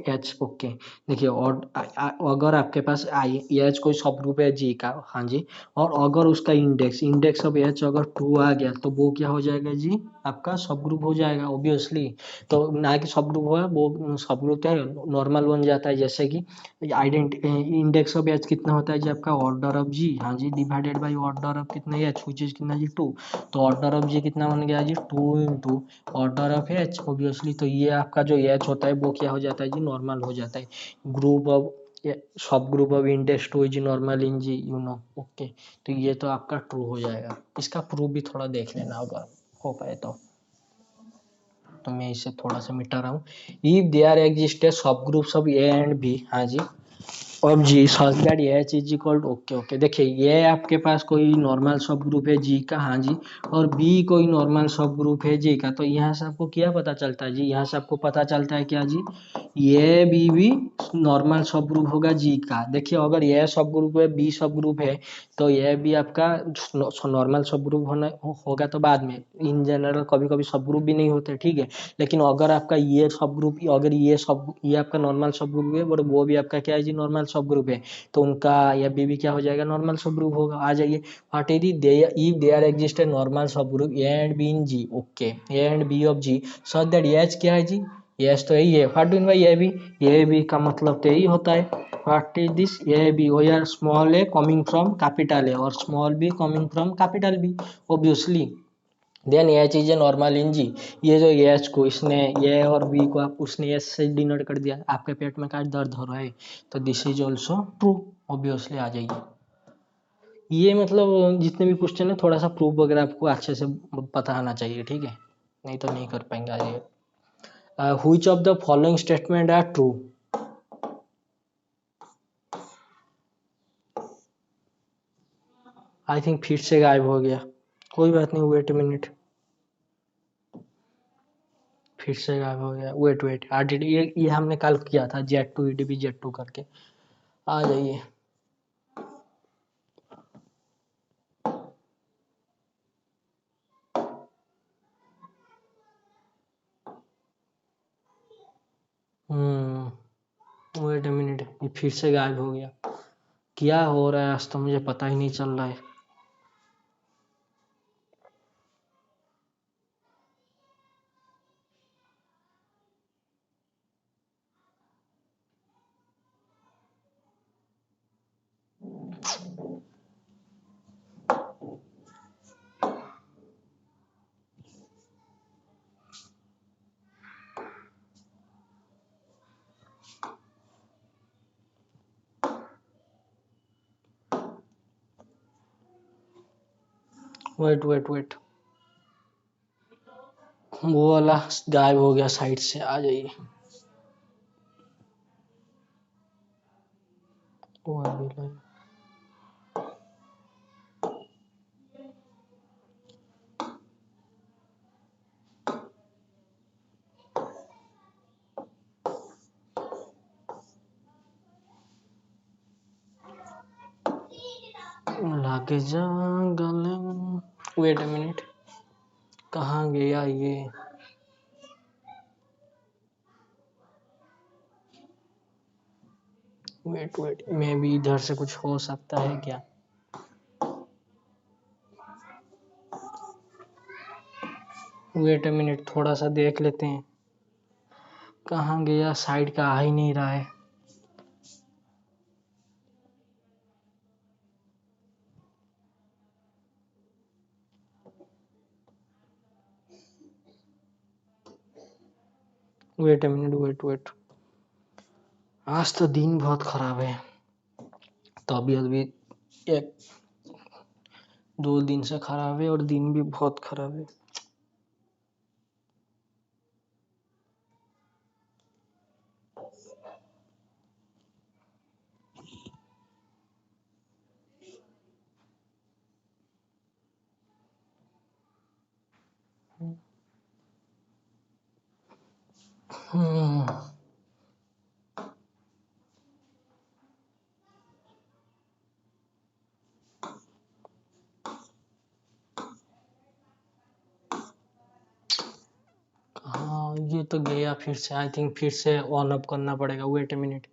H okay. देखिए और अगर आपके पास आई एच कोई सब ग्रुप है जी का, हाँ जी, और अगर उसका इंडेक्स इंडेक्स ऑफ एच अगर 2 आ गया तो वो क्या हो जाएगा जी, आपका सब ग्रुप हो जाएगा ऑब्वियसली। तो ना कि सब ग्रुप हुआ वो सब ग्रुप है, नॉर्मल बन जाता है। जैसे कि इंडेक्स ऑफ एच कितना होता है जी आपका, ऑर्डर ऑफ जी, हाँ जी, डिवाइडेड बाई ऑर्डर ऑफ कितना एच विच इज कितना जी 2। तो ऑर्डर ऑफ जी कितना बन गया जी 2 into order of H obviously. तो ये आपका जो एच होता है वो क्या हो जाता है जी, नॉर्मल हो जाता है। Group of subgroup of index two is normal in G, you know, okay. तो ये तो आपका ट्रू हो जाएगा। इसका प्रूफ भी थोड़ा देख लेना अगर हो पाए तो मैं इसे थोड़ा सा मिटा रहा हूँ। If they are exist subgroups of A and B, हाँ जी, अब जी such that H is equal to, okay okay, देखिए ये आपके पास कोई नॉर्मल सब ग्रुप है जी का, हाँ जी, और बी कोई नॉर्मल सब ग्रुप है जी का। तो यहाँ से आपको क्या पता चलता है जी, यहाँ से आपको पता चलता है क्या जी, ये बी भी नॉर्मल सब ग्रुप होगा जी का। देखिए अगर ये सब ग्रुप है बी सब ग्रुप है तो ये भी आपका नॉर्मल सब ग्रुप होना होगा। तो बाद में इन जनरल कभी कभी सब ग्रुप भी नहीं होते, ठीक है। लेकिन अगर आपका ये सब ग्रुप, अगर ये आपका नॉर्मल सब ग्रुप है और वो भी आपका क्या है जी, नॉर्मल सब ग्रुप है, तो उनका या बी भी क्या हो जाएगा, नॉर्मल सब ग्रुप होगा। आ जाइए, what is they if they are exist a normal subgroup A and B in G, okay, A and B of G such that H क्या है जी, एच तो यही है। व्हाट डू भाई ये भी का मतलब तो यही होता है। व्हाट इज दिस, ये बी हो यार, small a coming from capital A और small b coming from capital B obviously. Then H is a normal in G. ये जो एच को इसने ए और बी को आप उसने एच से डिनोट कर दिया, आपके पेट में का दर्द हो रहा है, तो this is also true obviously. आ जाइए, ये मतलब जितने भी क्वेश्चन है थोड़ा सा प्रूफ वगैरह आपको अच्छे से पता आना चाहिए, ठीक है, नहीं तो नहीं कर पाएंगे। आ जाइए, which of the following statement are true. I think फिर से गायब हो गया, कोई बात नहीं, वेट मिनट, फिर से गायब हो गया, वेट वेट, आरटीडी ये हमने कल किया था, Z2 EDB Z2 करके। आ जाइए, वेट अ मिनट, ये फिर से गायब हो गया। क्या हो रहा है आज तो मुझे पता ही नहीं चल रहा है। वेट वेट वेट, वो वाला गायब हो गया साइड से। आ जाइए, वो अभी लागे जा गले, वेट अ मिनट, कहाँ गया ये। वेट वेट, मे भी इधर से कुछ हो सकता है क्या। वेट अ मिनट, थोड़ा सा देख लेते हैं, कहाँ गया, साइड का आ ही नहीं रहा है। Wait a minute, wait wait, आज तो दिन बहुत खराब है, तबीयत भी एक दो दिन से खराब है और दिन भी बहुत खराब है। हम्म, हाँ ये तो गया फिर से, आई थिंक फिर से ऑन अप करना पड़ेगा। Wait a minute.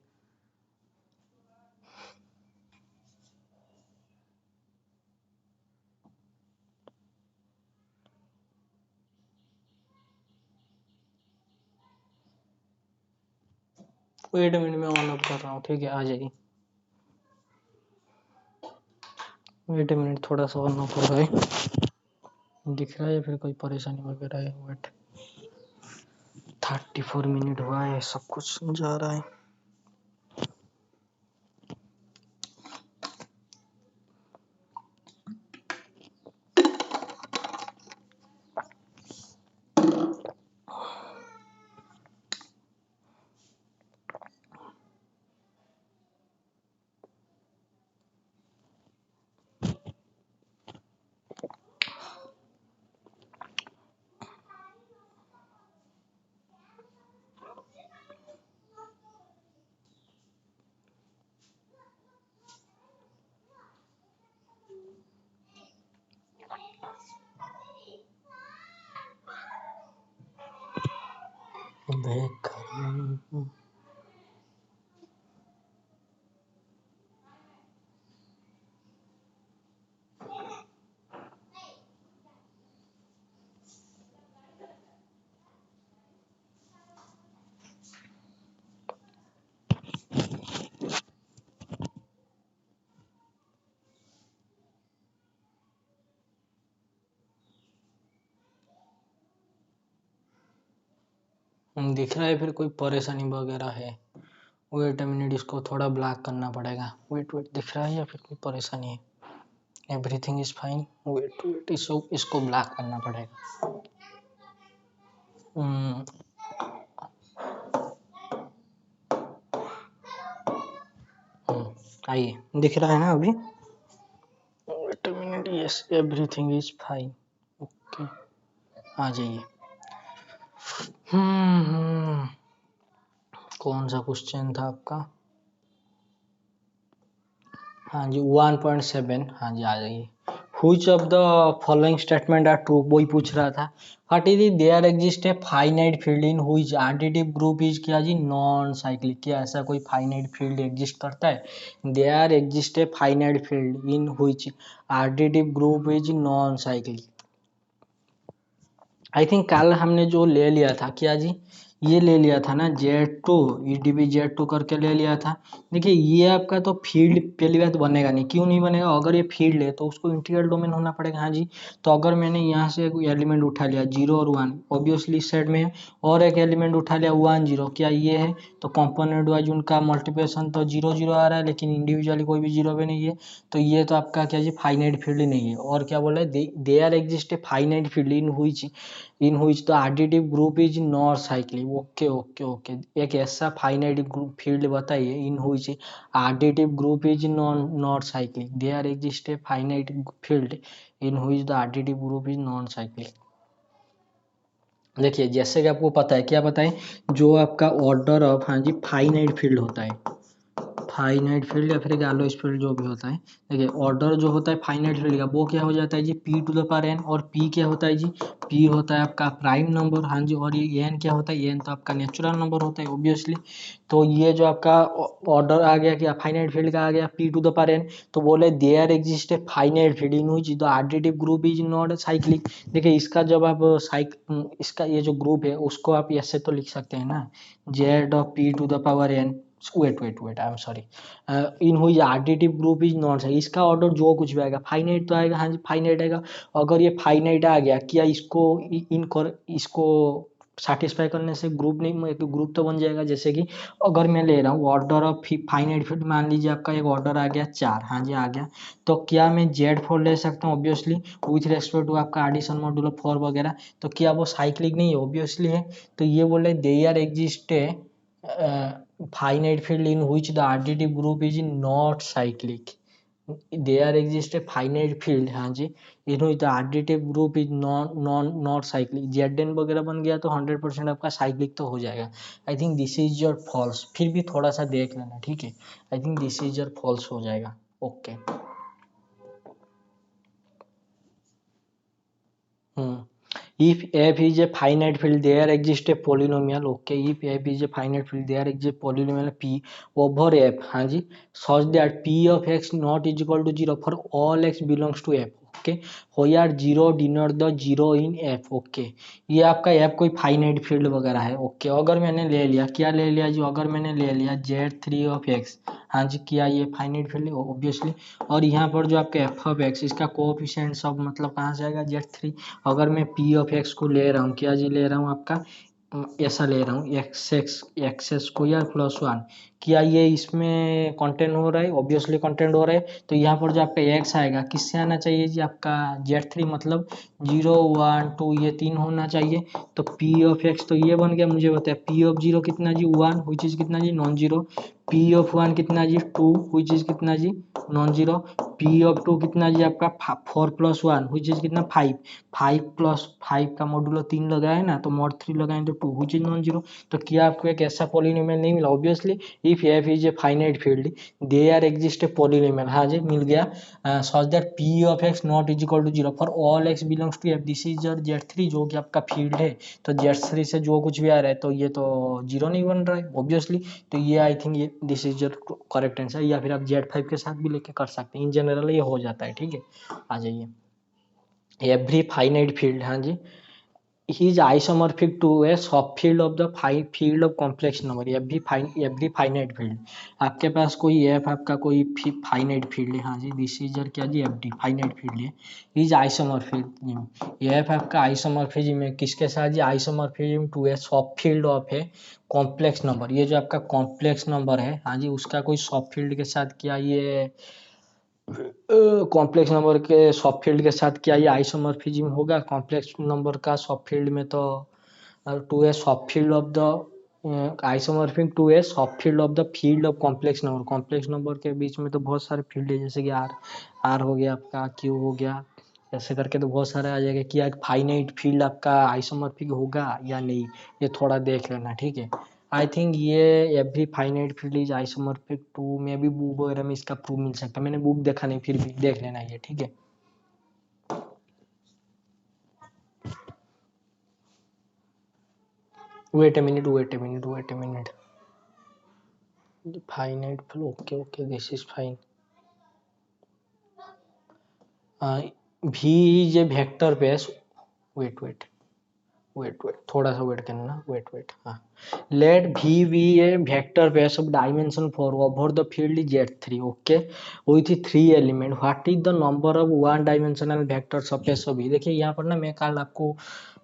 Wait a minute, मैं ऑन अप कर रहा हूँ, ठीक है, आ जाइए। वेट ए मिनट, थोड़ा सा ऑन अप हो रहा है। दिख रहा है या फिर कोई परेशानी वगैरह है? वेट, 34 मिनट हुआ है, सब कुछ जा रहा है। देख दिख रहा है फिर कोई परेशानी वगैरह है? वेट अ मिनट, इसको थोड़ा ब्लैक करना पड़ेगा। वेट वेट, दिख रहा है या फिर कोई परेशानी है? Everything is fine. Wait wait, इसको ब्लैक करना पड़ेगा। हम्म, आइए, दिख रहा है ना अभी? Wait a minute, yes, everything is fine. Okay, आ जाइए। हम्म, कौन सा क्वेश्चन था आपका? हाँ जी, 1.7, हाँ जी, आ जाइए। Which of the following statement are true, वही पूछ रहा था। What is it? There exists a finite field in which additive group is क्या जी, नॉन साइक्लिक। क्या ऐसा कोई फाइनाइट फील्ड एग्जिस्ट करता है? There exists a finite field in which additive group is non cyclic. I think कल हमने जो ले लिया था, क्या जी, ये ले लिया था ना, Z2, EDB Z2 करके ले लिया था। देखिए ये आपका तो फील्ड पहली बात बनेगा नहीं। क्यों नहीं बनेगा? अगर ये फील्ड है तो उसको इंटीग्रल डोमेन होना पड़ेगा। हाँ जी, तो अगर मैंने यहाँ से कोई एलिमेंट उठा लिया 0 और 1, ऑब्वियसली इस साइड में है, और एक एलिमेंट उठा लिया 1 0, क्या ये है? तो कंपोनेंट वाइज उनका मल्टीप्लिकेशन तो 0 0 आ रहा है, लेकिन इंडिविजुअली कोई भी 0 पे नहीं है। तो ये तो आपका क्या जी, फाइनाइट फील्ड नहीं है। और क्या बोला है? There are exist a finite field in which the additive group is not cyclic. Okay okay okay, एक ऐसा फाइनाइट ग्रुप फील्ड बताइए in which additive group is not cyclic. There exist a finite field in which the additive group is non cyclic. देखिए जैसे कि आपको पता है, क्या पता है, जो आपका ऑर्डर ऑफ, हाँ जी, फाइनाइट फील्ड होता है, फाइनाइट फील्ड या फिर गैलोस फील्ड जो भी होता है। देखिए ऑर्डर जो होता है फाइनाइट फील्ड का, वो क्या हो जाता है जी, p to the power n. और पी क्या होता है जी, पी होता है आपका प्राइम नंबर, हाँ जी। और ये एन क्या होता है, एन तो आपका नेचुरल नंबर होता है ऑब्वियसली। तो ये जो आपका ऑर्डर आ गया, क्या फाइनाइट फील्ड का आ गया, P to the power N. तो बोले there exist a finite field in which the additive group is not cyclic. देखिए इसका जब आप इसका ये जो ग्रुप है उसको आप ऐसे तो लिख सकते हैं ना, Z of p to the power n, wait I am sorry, in हुई additive group is not cyclic. इसका ऑर्डर जो कुछ भी आएगा फाइनाइट तो आएगा, हाँ जी, फाइनाइट आएगा। अगर ये फाइनाइट आ गया, क्या इसको इसको सेटिस्फाई करने से ग्रुप नहीं, एक ग्रुप तो बन जाएगा। जैसे कि अगर मैं ले रहा हूँ ऑर्डर ऑफ फाइनाइट फील्ड, मान लीजिए आपका एक ऑर्डर आ गया 4, हाँ जी आ गया, तो क्या मैं Z4 ले सकता हूँ? ऑब्वियसली विथ रेस्पेक्ट टू आपका एडिशन मॉड्यूलो 4 वगैरह। तो क्या वो साइक्लिक नहीं है? ऑब्वियसली है। तो ये बोले दे आर एग्जिस्ट है finite field in which the additive group is not cyclic. There exists a finite field, हाँ जी, in which the additive group is not cyclic। Zn वगैरह बन गया तो 100% आपका साइक्लिक तो हो जाएगा। I think this is your false. फिर भी थोड़ा सा देख लेना, ठीक है? I think this is your false हो जाएगा। Okay. Hmm, If f is a finite field, there exists a polynomial. Okay, if f is a finite field, there exists a polynomial p over f. हाँ जी, such that p of x not is equal to 0 for all x belongs to f. Okay, हो यार, zero denote the zero in F. Okay, ये आपका F कोई finite field वगैरह है. Okay, अगर मैंने ले लिया, क्या ले लिया जी, अगर मैंने ले लिया जेड थ्री ऑफ एक्स, हाँ जी, क्या ये फाइनाइट फील्ड है ऑब्वियसली. और यहाँ पर जो आपका एफ ऑफ एक्स, इसका कोएफिशिएंट सब मतलब कहाँ से आएगा, जेड थ्री. अगर मैं पी ऑफ एक्स को ले रहा हूँ, क्या जी ले रहा हूँ आपका, ऐसा ले रहा हूँ एक्स स्क्वायर प्लस वन, क्या ये इसमें कंटेंट हो रहा है, ऑब्वियसली कंटेंट हो रहा है. तो यहाँ पर जो आपका एक्स आएगा किससे आना चाहिए जी, आपका जेड थ्री, मतलब 0 1 2 ये तीन होना चाहिए. तो पी ऑफ एक्स तो ये बन गया, मुझे बताया पी ऑफ जीरो कितना जी, 1, हुई चीज कितना जी, non zero. P of one कितना जी, 2, हुई चीज कितना जी, non zero. P of two कितना जी आपका 4 प्लस वन, हुई चीज कितना 5. 5 प्लस 5 का मॉडुलो 3 लगाए ना, तो मॉड 3 लगाए तो 2, हुई चीज नॉन जीरो. तो क्या आपको एक ऐसा पॉलिनोमियल नहीं मिला, obviously if F is a finite field there exist a polynomial. हाँ जी, मिल गया. Such that P of X not is equal to zero for all X belongs to F. This is your Z three, जो कि आपका field है. तो Z three से जो कुछ भी आ रहा है, तो ये तो जीरो नहीं बन रहा है ऑब्वियसली. तो ये आई थिंक ये this is your correct answer. या फिर आप जेड फाइव के साथ भी लेके कर सकते हैं, इन जनरल ये हो जाता है. ठीक है, आ जाइए. एवरी फाइनाइट फील्ड, हाँ जी, is isomorphic to a subfield of the field of complex number. every finite field, आपके पास कोई f आपका कोई फाइनाइट फील्ड है, हाँ जी, दिस इज योर क्या जी, एफ डी फाइनाइट फील्ड है. इज आइसोमॉर्फिज्म, ये f आपका आइसोमॉर्फिज्म है किसके साथ जी, isomorphism to a subfield of है कॉम्प्लेक्स नंबर. ये जो आपका कॉम्प्लेक्स नंबर है, हाँ जी, उसका कोई सब फील्ड के साथ क्या ये कॉम्प्लेक्स नंबर के सब फील्ड के साथ क्या ये आइसोमॉर्फिज्म होगा. कॉम्प्लेक्स नंबर का सब फील्ड में तो to a subfield of the isomorphic to a subfield of the field of complex number. Complex number के बीच में तो बहुत सारे फील्ड है, जैसे कि आर हो गया आपका, क्यू हो गया, ऐसे करके तो बहुत सारे आ जाएगा. क्या फाइनाइट फील्ड आपका आइसोमॉर्फिक होगा या नहीं, ये थोड़ा देख लेना. ठीक है, आई थिंक ये every finite field is isomorphic to, maybe book वगैरह में इसका प्रूफ मिल सकता है. मैंने बुक देखा नहीं, फिर भी देख लेना ये. ठीक है, wait a minute. Finite field, okay this is fine. V is a vector space. Wait थोड़ा सा वेट करना. वेट हाँ. Let V be a vector space of dimension 4 over the field Z three. Okay, with 3 element. What is the number of one dimensional vector subspace of. देखिए यहाँ पर ना, मैं कल आपको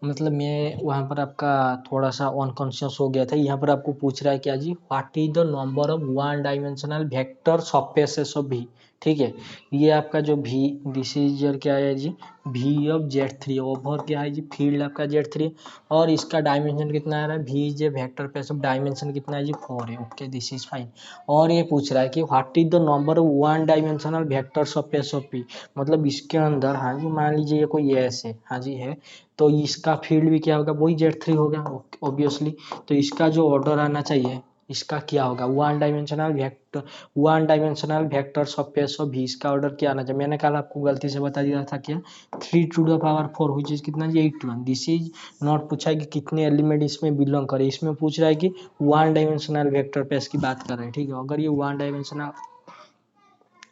मतलब मैं वहाँ पर आपका थोड़ा सा अनकॉन्शियस हो गया था. यहाँ पर आपको पूछ रहा है क्या जी, what is the number of one dimensional vector subspaces of V. ठीक है, ये आपका जो भी, दिस इज योर क्या है जी, भी ऑफ जेड थ्री. ओवर क्या है जी, फील्ड आपका जेड थ्री. और इसका डायमेंशन कितना आ रहा है, भी जे वेक्टर स्पेस ऑफ डायमेंशन कितना है जी, 4 है. Okay, this is fine. और ये पूछ रहा है कि what is the number of one dimensional vector space of P. मतलब इसके अंदर, हाँ जी, मान लीजिए ये कोई एस है, हाँ जी है, तो इसका फील्ड भी क्या होगा, वही जेड थ्री होगा ऑब्वियसली. तो इसका जो ऑर्डर आना चाहिए, इसका क्या होगा, one dimensional vector space of भी. इसका ऑर्डर क्या आना चाहिए, मैंने कल आपको गलती से बता दिया था क्या, 3 to the power 4, हुई चीज कितना जी, 81. दिस इज नॉट पूछा है कि कितने एलिमेंट इसमें बिलोंग करे, इसमें पूछ रहा है कि वन डायमेंशनल वेक्टर स्पेस की बात कर रहे हैं. ठीक है, अगर ये वन डायमेंशनल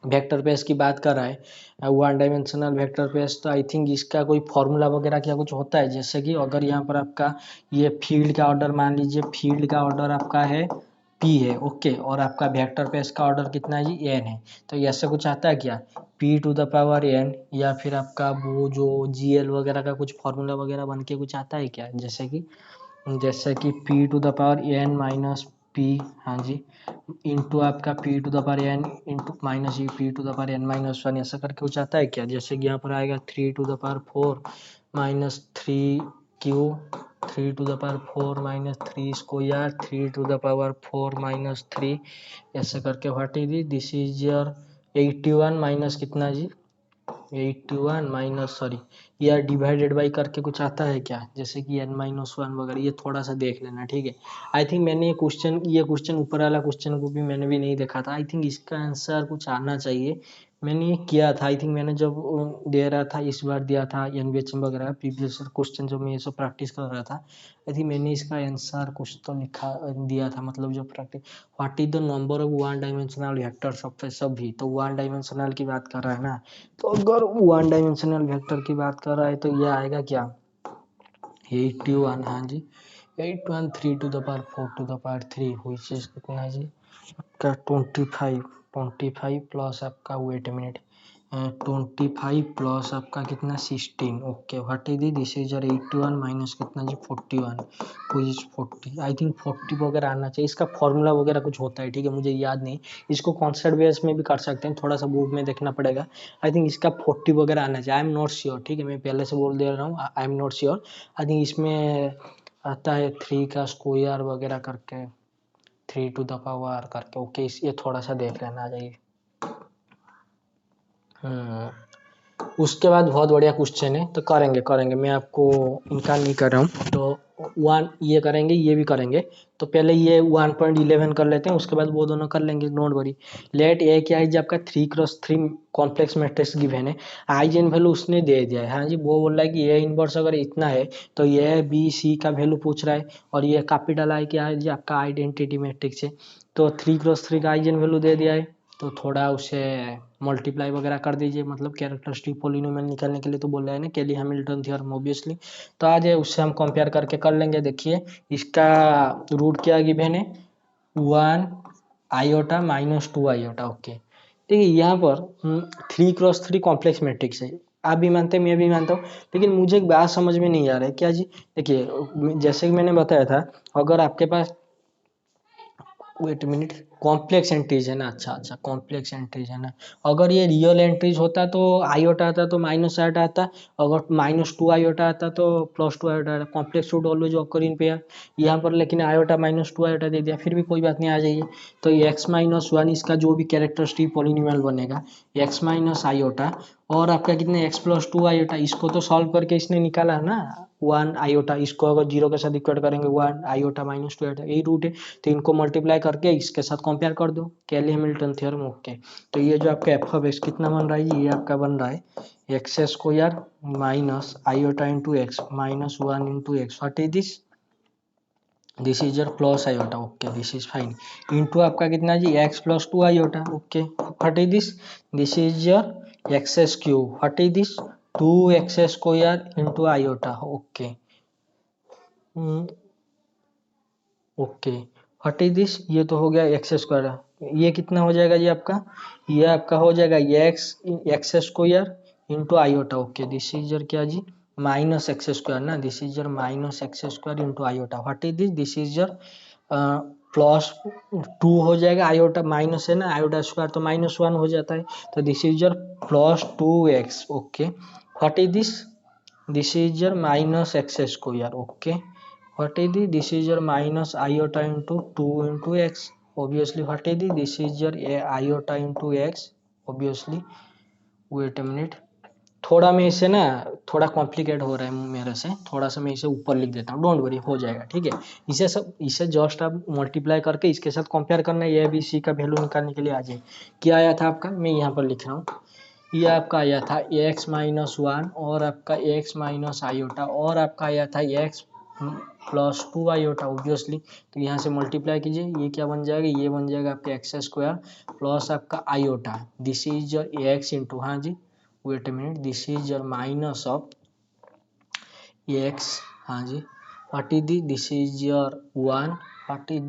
वेक्टर स्पेस की बात कर रहा है, वन डायमेंशनल वेक्टर स्पेस, तो आई थिंक इसका कोई फॉर्मूला वगैरह क्या कुछ होता है. जैसे कि अगर यहाँ पर आपका ये फील्ड का ऑर्डर, मान लीजिए फील्ड का ऑर्डर आपका है पी है. ओके, और आपका वेक्टर स्पेस का ऑर्डर कितना है जी, एन है. तो ऐसे कुछ आता है क्या, P to the power N, या फिर आपका वो जो जी एल वगैरह का कुछ फॉर्मूला वगैरह बन के कुछ आता है क्या, जैसे कि P to the power N minus P, हाँ जी, इंटू आपका P to the power N into minus E P to the power N minus one, ऐसा करके कुछ आता है क्या. जैसे कि यहाँ पर आएगा 3 to the power 4 minus three Q, 3 to the power 4 minus three square, 3 to the power 4 minus three, ऐसे करके. What is this is your 81 minus कितना जी, 81 माइनस, सॉरी, या डिवाइडेड बाई करके कुछ आता है क्या, जैसे कि n-1 वगैरह. ये थोड़ा सा देख लेना. ठीक है, आई थिंक मैंने ये क्वेश्चन ऊपर वाला क्वेश्चन को भी मैंने भी नहीं देखा था. आई थिंक इसका आंसर कुछ आना चाहिए मैंने किया था, आई थिंक मैंने जब दे रहा था इस बार दिया था एनबीएचएम वगैरह प्रीवियस क्वेश्चन जब मैं ये सब प्रैक्टिस कर रहा था, आई थिंक मैंने इसका आंसर कुछ तो लिखा दिया था, मतलब जो practice what is the number of one dimensional vectors of सभी, तो वन डायमेंशनल की बात कर रहा है ना, तो अगर वन डायमेंशनल वेक्टर की बात कर रहा है तो ये आएगा क्या 81, हाँ जी 81 3 to the power 4 to the power 3 which is कितना है जी का 25 प्लस आपका वेट मिनट 25 प्लस आपका कितना 16, okay what is this is 81 minus कितना जी 41 व्हिच इज 40, आई थिंक 40 वगैरह आना चाहिए, इसका फॉर्मूला वगैरह कुछ होता है, ठीक है मुझे याद नहीं, इसको कॉन्स्टेंट बेस में भी कर सकते हैं, थोड़ा सा बुक में देखना पड़ेगा, आई थिंक इसका 40 वगैरह आना चाहिए, आई एम नॉट श्योर, ठीक है मैं पहले से बोल दे रहा हूँ I am not sure, I think इसमें आता है 3 का स्क्वायर वगैरह करके 3 to the power करके, ओके ये थोड़ा सा देख लेना आ जाइए। उसके बाद बहुत बढ़िया क्वेश्चन है, तो करेंगे करेंगे, मैं आपको इनकार नहीं कर रहा हूँ, तो वन ये करेंगे ये भी करेंगे, तो पहले ये 1.11 कर लेते हैं, उसके बाद वो दोनों कर लेंगे, डोंट वरी। लेट ए क्या है जी आपका 3x3 कॉम्प्लेक्स मैट्रिक्स गिवन है, आइजेन वैल्यू उसने दे दिया है, हाँ जी वो बोल रहा है कि ए इनवर्स अगर इतना है तो ये बी सी का वैल्यू पूछ रहा है, और ये कैपिटल आई क्या है जी आपका आइडेंटिटी मैट्रिक्स है, तो 3x3 का आइजेन वैल्यू दे दिया है, तो थोड़ा उसे मल्टीप्लाई वगैरह कर दीजिए, मतलब कैरेक्टरिस्टिक पॉलिनोमियल निकालने के लिए तो बोल रहा है ना केली हैमिल्टन थ्योरम ऑब्वियसली, तो आज उससे हम कंपेयर करके कर लेंगे। देखिए इसका रूट क्या गिवन है 1 आयोटा माइनस 2 आयोटा, ओके देखिए यहाँ पर 3x3 कॉम्प्लेक्स मैट्रिक्स है, आप भी मानते हैं मैं भी मानता हूँ, लेकिन मुझे एक बात समझ में नहीं आ रहा है क्या जी, देखिए जैसे कि मैंने बताया था अगर आपके पास वेट मिनट कॉम्प्लेक्स एंट्रीज है ना, अच्छा अच्छा कॉम्प्लेक्स एंट्रीज है ना, अगर ये रियल एंट्रीज होता तो आयोटा आता तो माइनस आयोटा आता, अगर -2 आयोटा आता तो +2 आयोटा आता, complex root always occur in pair, यहाँ पर लेकिन आयोटा -2 आयोटा दे दिया, फिर भी कोई बात नहीं आ जाइए, तो x-1 इसका जो भी कैरेक्टरिस्टिक पॉलिनोमियल बनेगा x माइनस आयोटा, और आपका कितने x+2 आयोटा, इसको तो सॉल्व करके इसने निकाला है ना 1 आयोटा, इसको अगर जीरो के साथ इक्वेट करेंगे 1 आयोटा -2 आयोटा यही रूट है, तो इनको मल्टीप्लाई करके इसके साथ कंपेयर कर दो केली हैमिल्टन थ्योरम, ओके तो ये जो आपका एफ ऑफ एक्स कितना बन रहा है जी, ये आपका बन रहा है x square minus iota into x minus 1 into X, what is this is your plus iota, okay this is fine, into आपका कितना जी x+2 iota, okay what is this is your x cube, what is this 2x square into iota, okay okay what is this, ये तो हो गया x square, ये कितना हो जाएगा जी आपका, ये आपका हो जाएगा x square into iota, okay this is your क्या जी माइनस एक्स स्क्वायर ना, this is your minus x square into iota, what is this is your +2 हो जाएगा, आयोटा माइनस है ना, आयोटा स्क्वायर तो -1 हो जाता है, तो this is your +2x, okay what is this is your minus x square, okay what is this is your minus iota into 2 into x, obviously what is this is your iota into x, obviously wait a minute, थोड़ा मैं इसे ना थोड़ा complicate हो रहा है मेरे से, थोड़ा सा मैं इसे ऊपर लिख देता हूँ, डोंट वरी हो जाएगा, ठीक है इसे जस्ट आप मल्टीप्लाई करके इसके साथ कंपेयर करना है, ये भी सी का वैल्यू निकालने के लिए आ जाए, क्या आया था आपका मैं यहाँ पर लिख रहा हूँ, ये आपका आया था x-1 और आपका x माइनस आयोटा और आपका आया था x+2 आयोटा ऑब्वियसली, तो यहाँ से मल्टीप्लाई कीजिए, ये क्या बन जाएगा, ये बन जाएगा आपका एक्स स्क्वायर प्लस आपका iota, this is your x into, हाँ जी wait a minute this is your minus of x, हाँ जी what is this is your 1, what is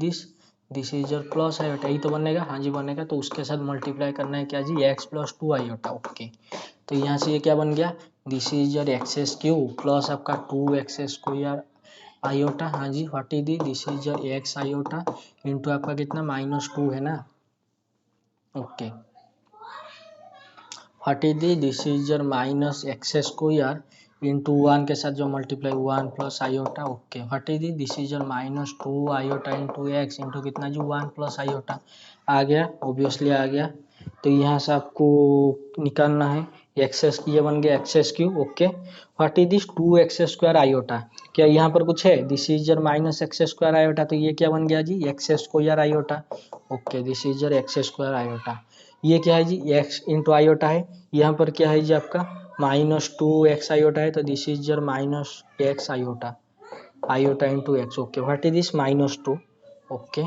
this is your plus iota, यही तो बनेगा, हाँ जी बनेगा, तो उसके साथ मल्टीप्लाई करना है क्या जी x+2 आयोटा, ओके तो यहाँ से ये क्या बन गया this is your x cube plus आपका 2x स्क्वायर आयोटा, हाँ जी what is this is your x iota into आपका कितना -2 है ना, okay what is this is your minus x square into 1 के साथ जो multiply 1 plus iota, okay what is this is your -2 iota into x into कितना जी 1 plus iota, आ गया ऑब्वियसली आ गया, तो यहाँ से आपको निकालना है एक्स, ये बन गया x cube, okay what is this 2x square iota, क्या यहाँ पर कुछ है this is your minus x square iota, तो ये क्या बन गया जी x square iota, okay this is your x square iota, ये क्या है जी, x इंटू आयोटा है, यहाँ पर क्या है जी आपका -2x आयोटा है, तो this is your -x iota, iota into X. Okay, what is this -2, okay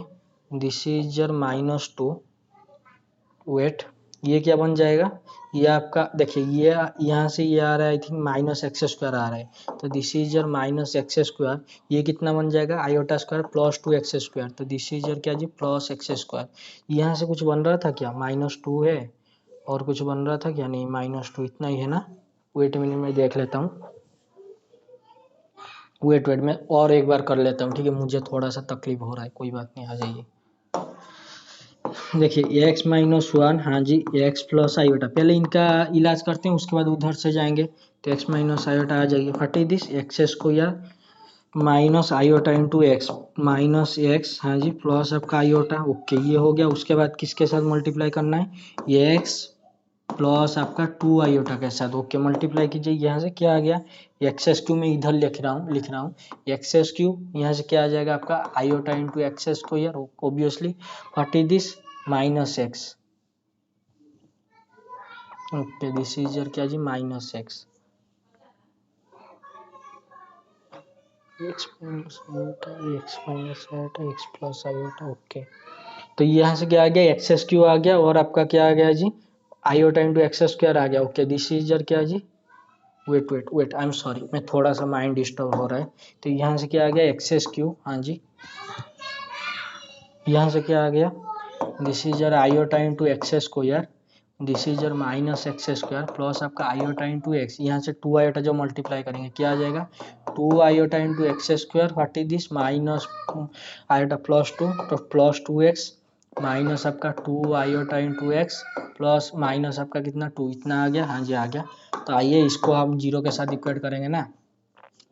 this is your -2, wait ये क्या बन जाएगा, ये आपका देखिए ये यहाँ से ये आ रहा है, आई थिंक -x² आ रहा है, तो दिस इज योर -x², ये कितना बन जाएगा आयोटा स्क्वायर +2x², तो दिस इज योर क्या जी +x²। यहाँ से कुछ बन रहा था क्या, -2 है और कुछ बन रहा था क्या, नहीं -2 इतना ही है ना। वेट मिनट में देख लेता हूँ, वेट मैं और एक बार कर लेता हूँ, ठीक है, मुझे थोड़ा सा तकलीफ हो रहा है, कोई बात नहीं, आ जाइए। देखिए x-1, हाँ जी x प्लस आयोटा, पहले इनका इलाज करते हैं उसके बाद उधर से जाएंगे, तो x माइनस आयोटा आ जाइए, फटी this x square minus iota into x, minus x, हाँ जी प्लस आपका आयोटा, ओके ये हो गया। उसके बाद किसके साथ मल्टीप्लाई करना है, ये x प्लस आपका 2 आयोटा के साथ, ओके मल्टीप्लाई कीजिए, यहाँ से क्या आ गया एक्स में इधर लिख रहा हूँ एक्स, यहाँ से क्या आ जाएगा आपका iota into X square, obviously what is this -x, okay this is your क्या जी -x, x minus iota x plus iota, okay तो यहाँ से क्या आ गया एक्स आ गया, और आपका क्या आ गया जी आयोटा इंटू x² आ गया, ओके दिस इज योर क्या जी, वेट आई एम सॉरी, मैं थोड़ा सा माइंड डिस्टर्ब हो रहा है, तो यहाँ से क्या आ गया x3, हाँ जी यहाँ से क्या आ गया, this is your iota into x², this is your -x² plus आपका आयोटा इंटू एक्स, यहाँ से 2 आयोटा जो मल्टीप्लाई करेंगे क्या आ जाएगा 2 iota into x², what is this minus iota +2, तो +2x माइनस आपका 2 iota into x plus minus आपका कितना 2, इतना आ गया, हाँ जी आ गया। तो आइए इसको हम 0 के साथ इक्वेट करेंगे ना,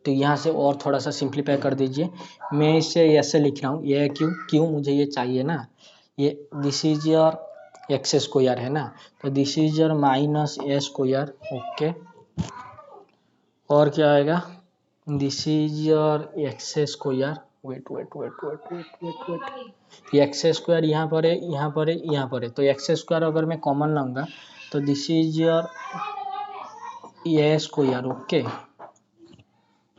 तो यहाँ से और थोड़ा सा सिंप्लीफाई कर दीजिए, मैं इसे ऐसे लिख रहा हूँ, ये क्यों मुझे ये चाहिए ना, ये दिस इज योर x² है ना, तो this is your -a², okay और क्या आएगा, दिस इज योर x², ये x² यहाँ पर है, यहाँ पर है, यहाँ पर है, तो x² अगर मैं कॉमन लाऊंगा तो this is your a², okay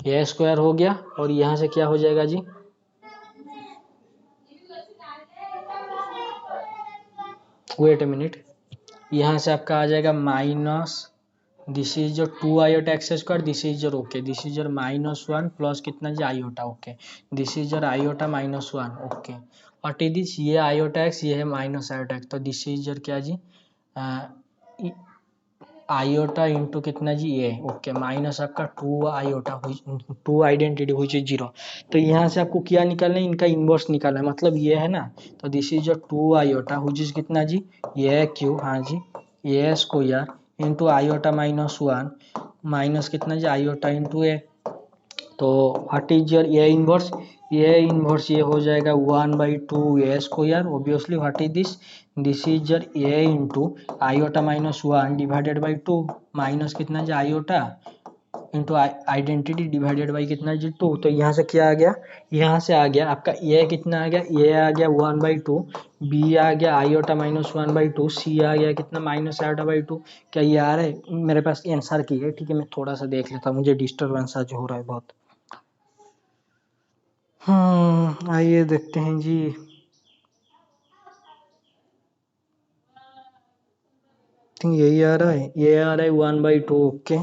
ये स्क्वायर हो गया, और यहाँ से क्या हो जाएगा जी, वेट ए मिनट, यहाँ से आपका आ जाएगा minus, this is your 2 iota x², this is your okay this is your -1 plus कितना जी iota, okay this is your iota -1, okay what is this, ये आयोटा x, ये है माइनस आयोटा x, तो दिस इज योर क्या जी iota into कितना जी ये, ओके माइनस आपका 2 आयोटा, 2 आइडेंटिटी हुई 0, तो यहाँ से आपको क्या निकालना है, इनका इनवर्स निकालना है, मतलब ये है ना, तो दिस इज योर 2 आयोटा हुई कितना जी ये क्यू, हाँ जी ये स्क्वायर इंटू आयोटा -1 माइनस कितना जी आयोटा इंटू ए, तो what is your A inverse, ये हो जाएगा 1/2 A square, obviously what is this is your A into iota -1 divided by 2 minus कितना जी iota into identity divided by कितना जी 2, तो यहाँ से क्या आ गया, यहाँ से आ गया आपका ए कितना आ गया, ए आ गया 1/2, बी आ गया आयोटा -1/2, सी आ गया कितना माइनस आयोटा/2, क्या ये आ रहा है मेरे पास आंसर की है, ठीक है मैं थोड़ा सा देख लेता हूँ, मुझे डिस्टर्बेंस आज हो रहा है बहुत। आइए देखते हैं जी, यही आ रहा है, ये आ रहा है 1/2, ओके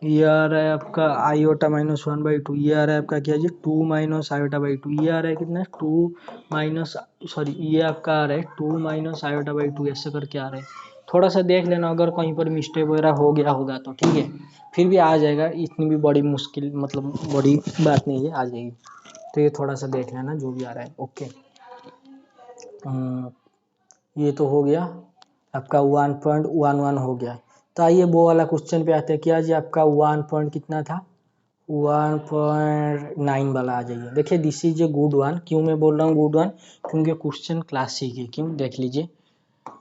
ये आ रहा है आपका आयोटा -1/2, ये आ रहा है आपका क्या जी 2 माइनस आयोटा/2, ये आ रहा है कितना 2 माइनस, सॉरी ये आपका आ रहा है 2 माइनस आयोटा/2, ऐसे करके आ रहा है, थोड़ा सा देख लेना अगर कहीं पर मिस्टेक वगैरह हो गया होगा तो ठीक है, फिर भी आ जाएगा, इतनी भी बड़ी मुश्किल मतलब बड़ी बात नहीं है, आ जाएगी, तो ये थोड़ा सा देख लेना जो भी आ रहा है, ओके ये तो हो गया आपका 1.11 हो गया। तो आइए वो वाला क्वेश्चन पे आते हैं, क्या जी आपका 1 पॉइंट कितना था 1.9 वाला आ जाइए। देखिए this is a good one, क्यों मैं बोल रहा हूँ गुड वन, क्योंकि क्वेश्चन क्लासिक है, क्यों देख लीजिए,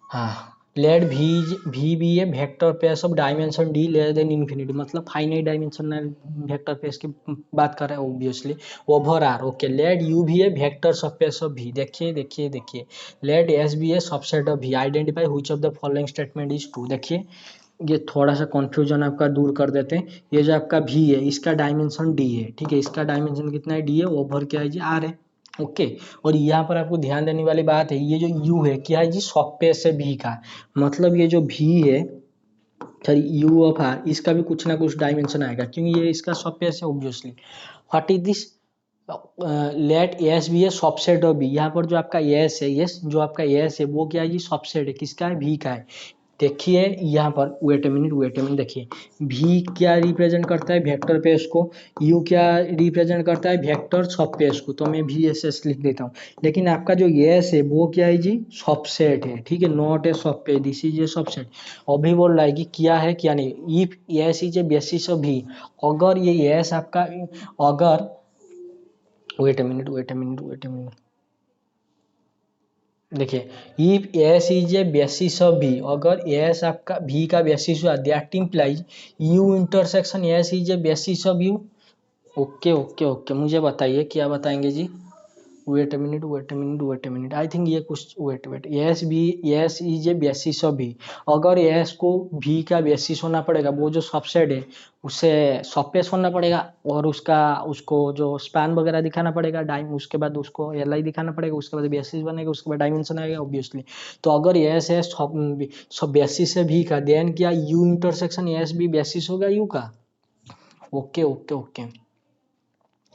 हाँ let V be a vector space of dimension D less than infinity, मतलब फाइनाइट डायमेंशनल वेक्टर स्पेस की बात कर रहे हैं obviously. Over R, okay. Let U be a vector space of V, देखिए देखिए देखिए। Let S be a subset of V, identify which of the following statement is true. देखिए ये थोड़ा सा कंफ्यूजन आपका दूर कर देते हैं। ये जो आपका भी है इसका डायमेंशन डी है, ठीक है, इसका डायमेंशन कितना है, डी है, ओवर क्या है जी, आर है, ओके। और यहाँ पर आपको ध्यान देने वाली बात है, ये जो यू है क्या है जी, सबस्पेस है भी का, मतलब ये जो भी है, सॉरी, यू ऑफ आर, इसका भी कुछ ना कुछ डायमेंशन आएगा क्योंकि ये इसका सबस्पेस है obviously. What is this, let S be a subset of B, यहाँ पर जो आपका एस है, यस जो आपका एस है वो क्या है जी, सबसेट है, किसका है, भी का है। देखिए यहाँ पर, वेट ए मिनट, देखिए भी क्या रिप्रेजेंट करता है, वेक्टर स्पेस को, यू क्या रिप्रेजेंट करता है, वेक्टर सब स्पेस को, तो मैं भी एस एस लिख देता हूँ। लेकिन आपका जो एस है वो क्या है जी, सबसेट है, ठीक है, not a subspace, this is a subset. अभी बोल रहा है कि क्या है क्या नहीं, if S is a basis of भी, अगर ये एस आपका, अगर, वेट ए मिनट, देखिए, if S is a basis of भी, अगर एस आपका भी का बेसिस हुआ, that implies U intersection S is a basis of U. Okay okay okay, मुझे बताइए क्या बताएंगे जी। Wait a minute, I think ये कुछ, wait, S B, S is a basis of भी, अगर एस को भी का बेसिस होना पड़ेगा, वो जो सबसेट है उसे सबस्पेस होना पड़ेगा, और उसका, उसको जो स्पैन वगैरह दिखाना पड़ेगा, डाइम, उसके बाद उसको एल आई दिखाना पड़ेगा, उसके बाद बेसिस बनेगा, उसके बाद डायमेंशन आएगा ऑब्वियसली। तो अगर एस है सब बेसिस है भी का, देन क्या यू इंटरसेक्शन एस भी बेसिस होगा यू का। ओके ओके ओके,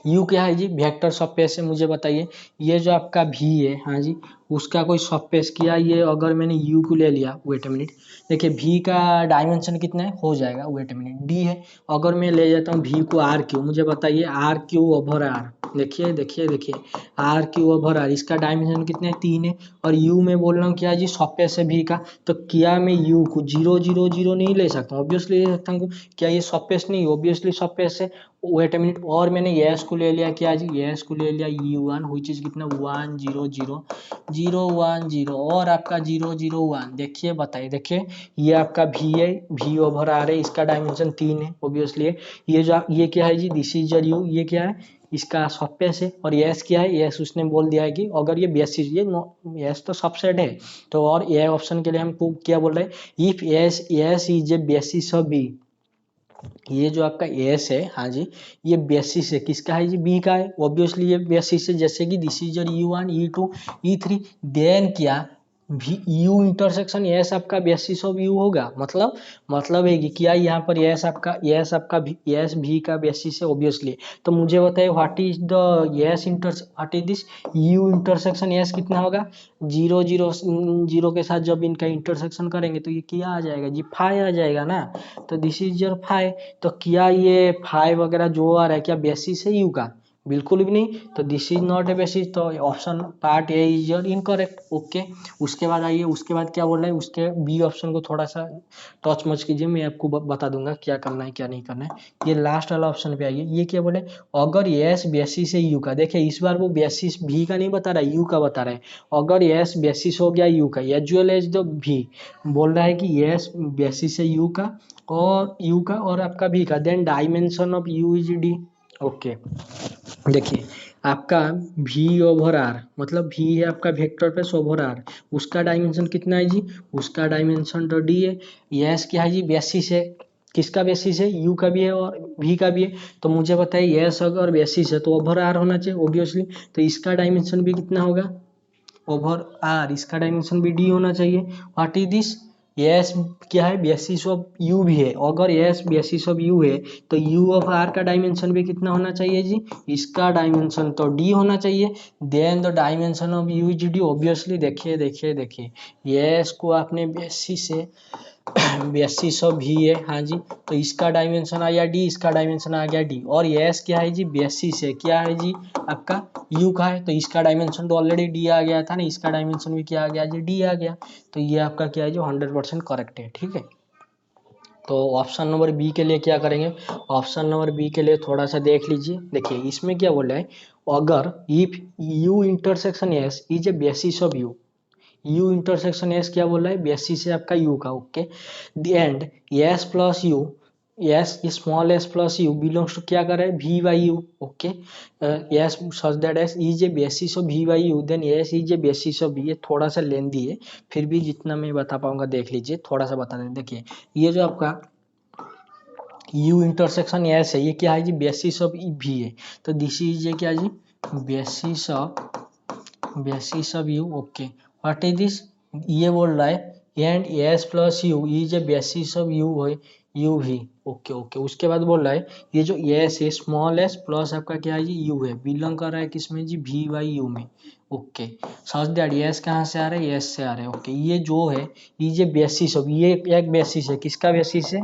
यू क्या है जी, वेक्टर सबस्पेस है, मुझे बताइए। ये जो आपका भी है, हाँ जी, उसका कोई सबस्पेस किया, ये अगर मैंने यू को ले लिया, वेट ए मिनट, देखिए भी का डायमेंशन कितना है, हो जाएगा, वेट ए मिनट, डी है। अगर मैं ले जाता हूँ भी को आर क्यू, मुझे बताइए आर क्यू ओवर आर, देखिए देखिए देखिए, आर क्यू ओवर आर, इसका डायमेंशन कितना है, 3 है। और यू में बोल रहा हूँ क्या जी, सबस्पेस है भी का, तो क्या मैं यू को 0 0 0 नहीं ले सकता हूँ, ऑब्वियसली ले सकता हूँ, क्या ये सबस्पेस नहीं, ऑब्वियसली सबस्पेस है। वेट अ मिनट, और मैंने यस को ले लिया, क्या जी, यस को ले लिया U1, हुई चीज कितना, 1 0 0 0 1 0, और आपका 0 0 1, देखिए बताइए, देखिए ये आपका भी है, भी ओवर आ रहा है, इसका डायमेंशन 3 है ऑब्वियसली है। ये जो ये क्या है जी, दिस इज यू, ये क्या है, इसका सबस्पेस है। और यस क्या है, यस उसने बोल दिया है कि अगर ये बेसिस, ये यस तो सबसेट है, तो और ये ऑप्शन के लिए हमको क्या बोल रहे हैं, if S S is a basis of B, ये जो आपका एस है, हाँ जी, ये बेसिस है, किसका है जी, बी का है, ऑब्वियसली ये बेसिस है, जैसे कि this is your U1 E2 E3, then क्या भी यू इंटरसेक्शन एस आपका बेसिस ऑफ यू होगा, मतलब है कि क्या यहाँ पर एस आपका एस भी का बेसिस है ऑब्वियसली। तो मुझे बताइए what is the S inter, what is this you intersection S, कितना होगा, 0 0 0 के साथ जब इनका इंटरसेक्शन करेंगे तो ये क्या आ जाएगा जी, फाइव आ जाएगा ना। तो दिस इज योर फाइव, तो क्या ये फाइव वगैरह जो आ रहा है क्या बेसिस है यू का, बिल्कुल भी नहीं, तो this is not a basis, तो option part A is your incorrect, okay. उसके बाद आइए, उसके बाद क्या बोल रहे हैं, उसके बी ऑप्शन को थोड़ा सा टच मच कीजिए, मैं आपको बता दूंगा क्या करना है क्या नहीं करना है। ये लास्ट वाला ऑप्शन पे आइए, ये क्या बोले, अगर यस बेसिस है यू का, देखिए इस बार वो बेसिस भी का नहीं बता रहा है, यू का बता रहा है। अगर यस बेसिस हो गया यू का, एज वेल एज द भी, बोल रहा है कि यस बेसिस है यू का, और आपका भी का, then dimension of U is D, okay. देखिए आपका भी ओवर आर, मतलब भी है आपका वेक्टर प्लस ओवर आर, उसका डायमेंशन कितना है जी, उसका डायमेंशन तो डी है। यस क्या है जी, बेसिस है, किसका बेसिस है, यू का भी है और भी का भी है। तो मुझे बताइए यस अगर बेसिस है तो ओवर आर होना चाहिए ऑब्वियसली, तो इसका डायमेंशन भी कितना होगा, ओवर आर, इसका डायमेंशन भी डी होना चाहिए। व्हाट इज दिस, एस क्या है, बेसिस ऑफ यू भी है, अगर एस बेसिस ऑफ यू है तो यू ऑफ आर का डायमेंशन भी कितना होना चाहिए जी, इसका डायमेंशन तो डी होना चाहिए। Then the dimension of U is D, obviously देखिए देखिए देखिए, एस को आपने बेसिस से बेसिस ऑफ भी है, हाँ जी, तो इसका डायमेंशन आ गया डी, इसका डायमेंशन आ गया डी। और एस क्या है जी, बेसिस है, क्या है जी आपका यू का है, तो इसका डायमेंशन तो ऑलरेडी डी आ गया था ना, इसका डायमेंशन भी क्या आ गया जी, डी आ गया। तो ये आपका क्या है जो 100% करेक्ट है, ठीक है। तो ऑप्शन नंबर बी के लिए क्या करेंगे, ऑप्शन नंबर बी के लिए थोड़ा सा देख लीजिए। देखिए इसमें क्या बोल रहा है, अगर if U intersection S is a basis of U, U intersection S क्या बोल रहा है, बेसिस है आपका यू का, okay. The and S plus U, S small S plus U belongs to क्या कर रहा है, V by U, okay. S such that S is a basis of V by U, then S is a basis of V. ये थोड़ा सा लेंदी है, फिर भी जितना मैं बता पाऊंगा देख लीजिए, थोड़ा सा बता दें। देखिए ये जो आपका यू इंटरसेक्शन एस है, ये क्या है जी, बेसिस ऑफ वी है, तो दिस इज ये क्या जी, basis of U, okay. What is this, ये बोल रहा है and S plus U is a basis of U है, यू भी, ओके ओके। उसके बाद बोल रहा है ये जो एस है, स्मॉल एस प्लस आपका क्या है जी, यू है, बिलोंग कर रहा है किसमें जी, वी बाई यू में, ओके। सच दैट एस कहाँ से आ रहा है, एस से आ रहा है, ओके। ये जो है ये बेसिस ऑफ, ये एक बेसिस है, किसका बेसिस है,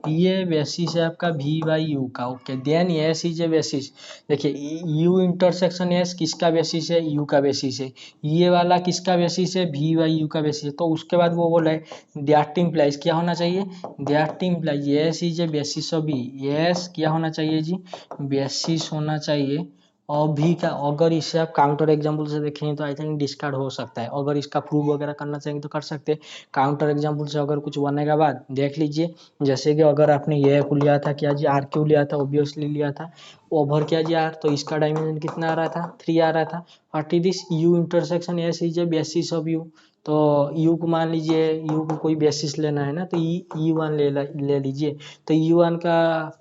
ये बेसिस है आपका वी बाई यू का, okay. Then S is a basis, देखिए यू इंटरसेक्शन एस किसका बेसिस है, यू का बेसिस है, ये वाला किसका बेसिस है, वी बाई यू का बेसिस है। तो उसके बाद वो बोला है दैट इम्प्लाइज क्या होना चाहिए, that implies S is a basis of B, S क्या होना चाहिए जी, बेसिस होना चाहिए। और भी का, अगर इसे आप काउंटर एग्जाम्पल से देखें तो आई थिंक डिस्कार्ड हो सकता है, अगर इसका प्रूफ वगैरह करना चाहेंगे तो कर सकते हैं। काउंटर एग्जाम्पल से अगर कुछ बनेगा बाद देख लीजिए, जैसे कि अगर आपने ये को लिया था क्या जी, आर क्यू लिया था, ऑब्वियसली लिया था ओवर क्या जी आर, तो इसका डायमेंशन कितना आ रहा था, 3 आ रहा था। What is this, you intersection S is a basis of U, तो यू को मान लीजिए, यू को कोई बेसिस लेना है ना, तो यू वन ले लीजिए, तो यू वन का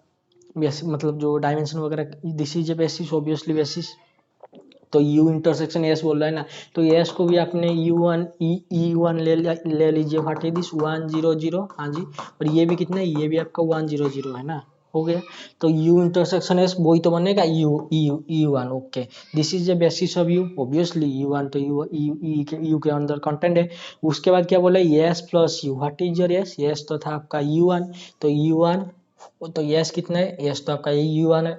मतलब जो डायमेंशन वगैरह, this is a basis, obviously basis. तो यू इंटरसेक्शन एस बोल रहा है ना, तो एस को भी आपने यू वन ई वन ले लीजिए। व्हाट इज दिस 100, हाँ जी, और ये भी कितना है, ये भी आपका 100 है ना, हो गया। तो यू इंटरसेक्शन एस वही तो बनेगा you you one, okay. This is the basis of you, obviously you one, तो यू के अंदर कंटेंट है। उसके बाद क्या बोला, S plus you, what is your S, S तो था आपका यू वन, तो यू वन, तो एस कितना है, एस तो आपका यू वन है,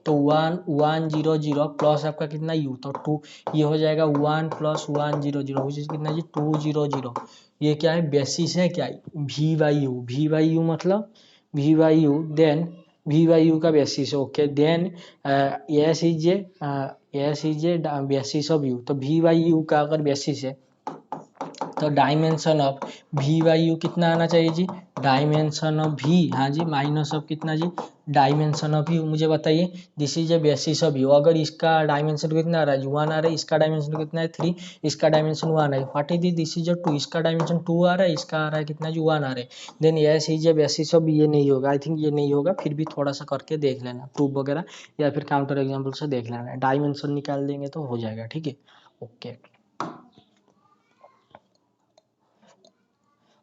तो 1 1 0 0 प्लस आपका कितना यू, तो 2, ये हो जाएगा 1 प्लस 1 0 0 विच इज कितना जी 2 0 0। ये क्या है, बेसिस है क्या, V by U, V by U मतलब V by U, then V by U का basis, okay. Then S is a basis of U, तो वी बाई यू का अगर बेसिस है तो dimension of V by U कितना आना चाहिए जी, डायमेंशन ऑफ वी, हाँ जी, माइनस ऑफ कितना जी, डायमेंशन ऑफ यू। मुझे बताइए this is a basis of you, अगर इसका डायमेंशन कितना आ रहा है, 1 आ रहा है, इसका डायमेंशन कितना है 3, इसका डायमेंशन 1 है। व्हाट इज दिस इज 2, इसका डायमेंशन 2 आ रहा है, इसका आ रहा है कितना जी 1 आ रहा है। Then S is a basis of, ये नहीं होगा, आई थिंक ये नहीं होगा, फिर भी थोड़ा सा करके देख लेना प्रूफ वगैरह, या फिर काउंटर एग्जाम्पल से देख लेना, डायमेंशन निकाल देंगे तो हो जाएगा, ठीक है, ओके।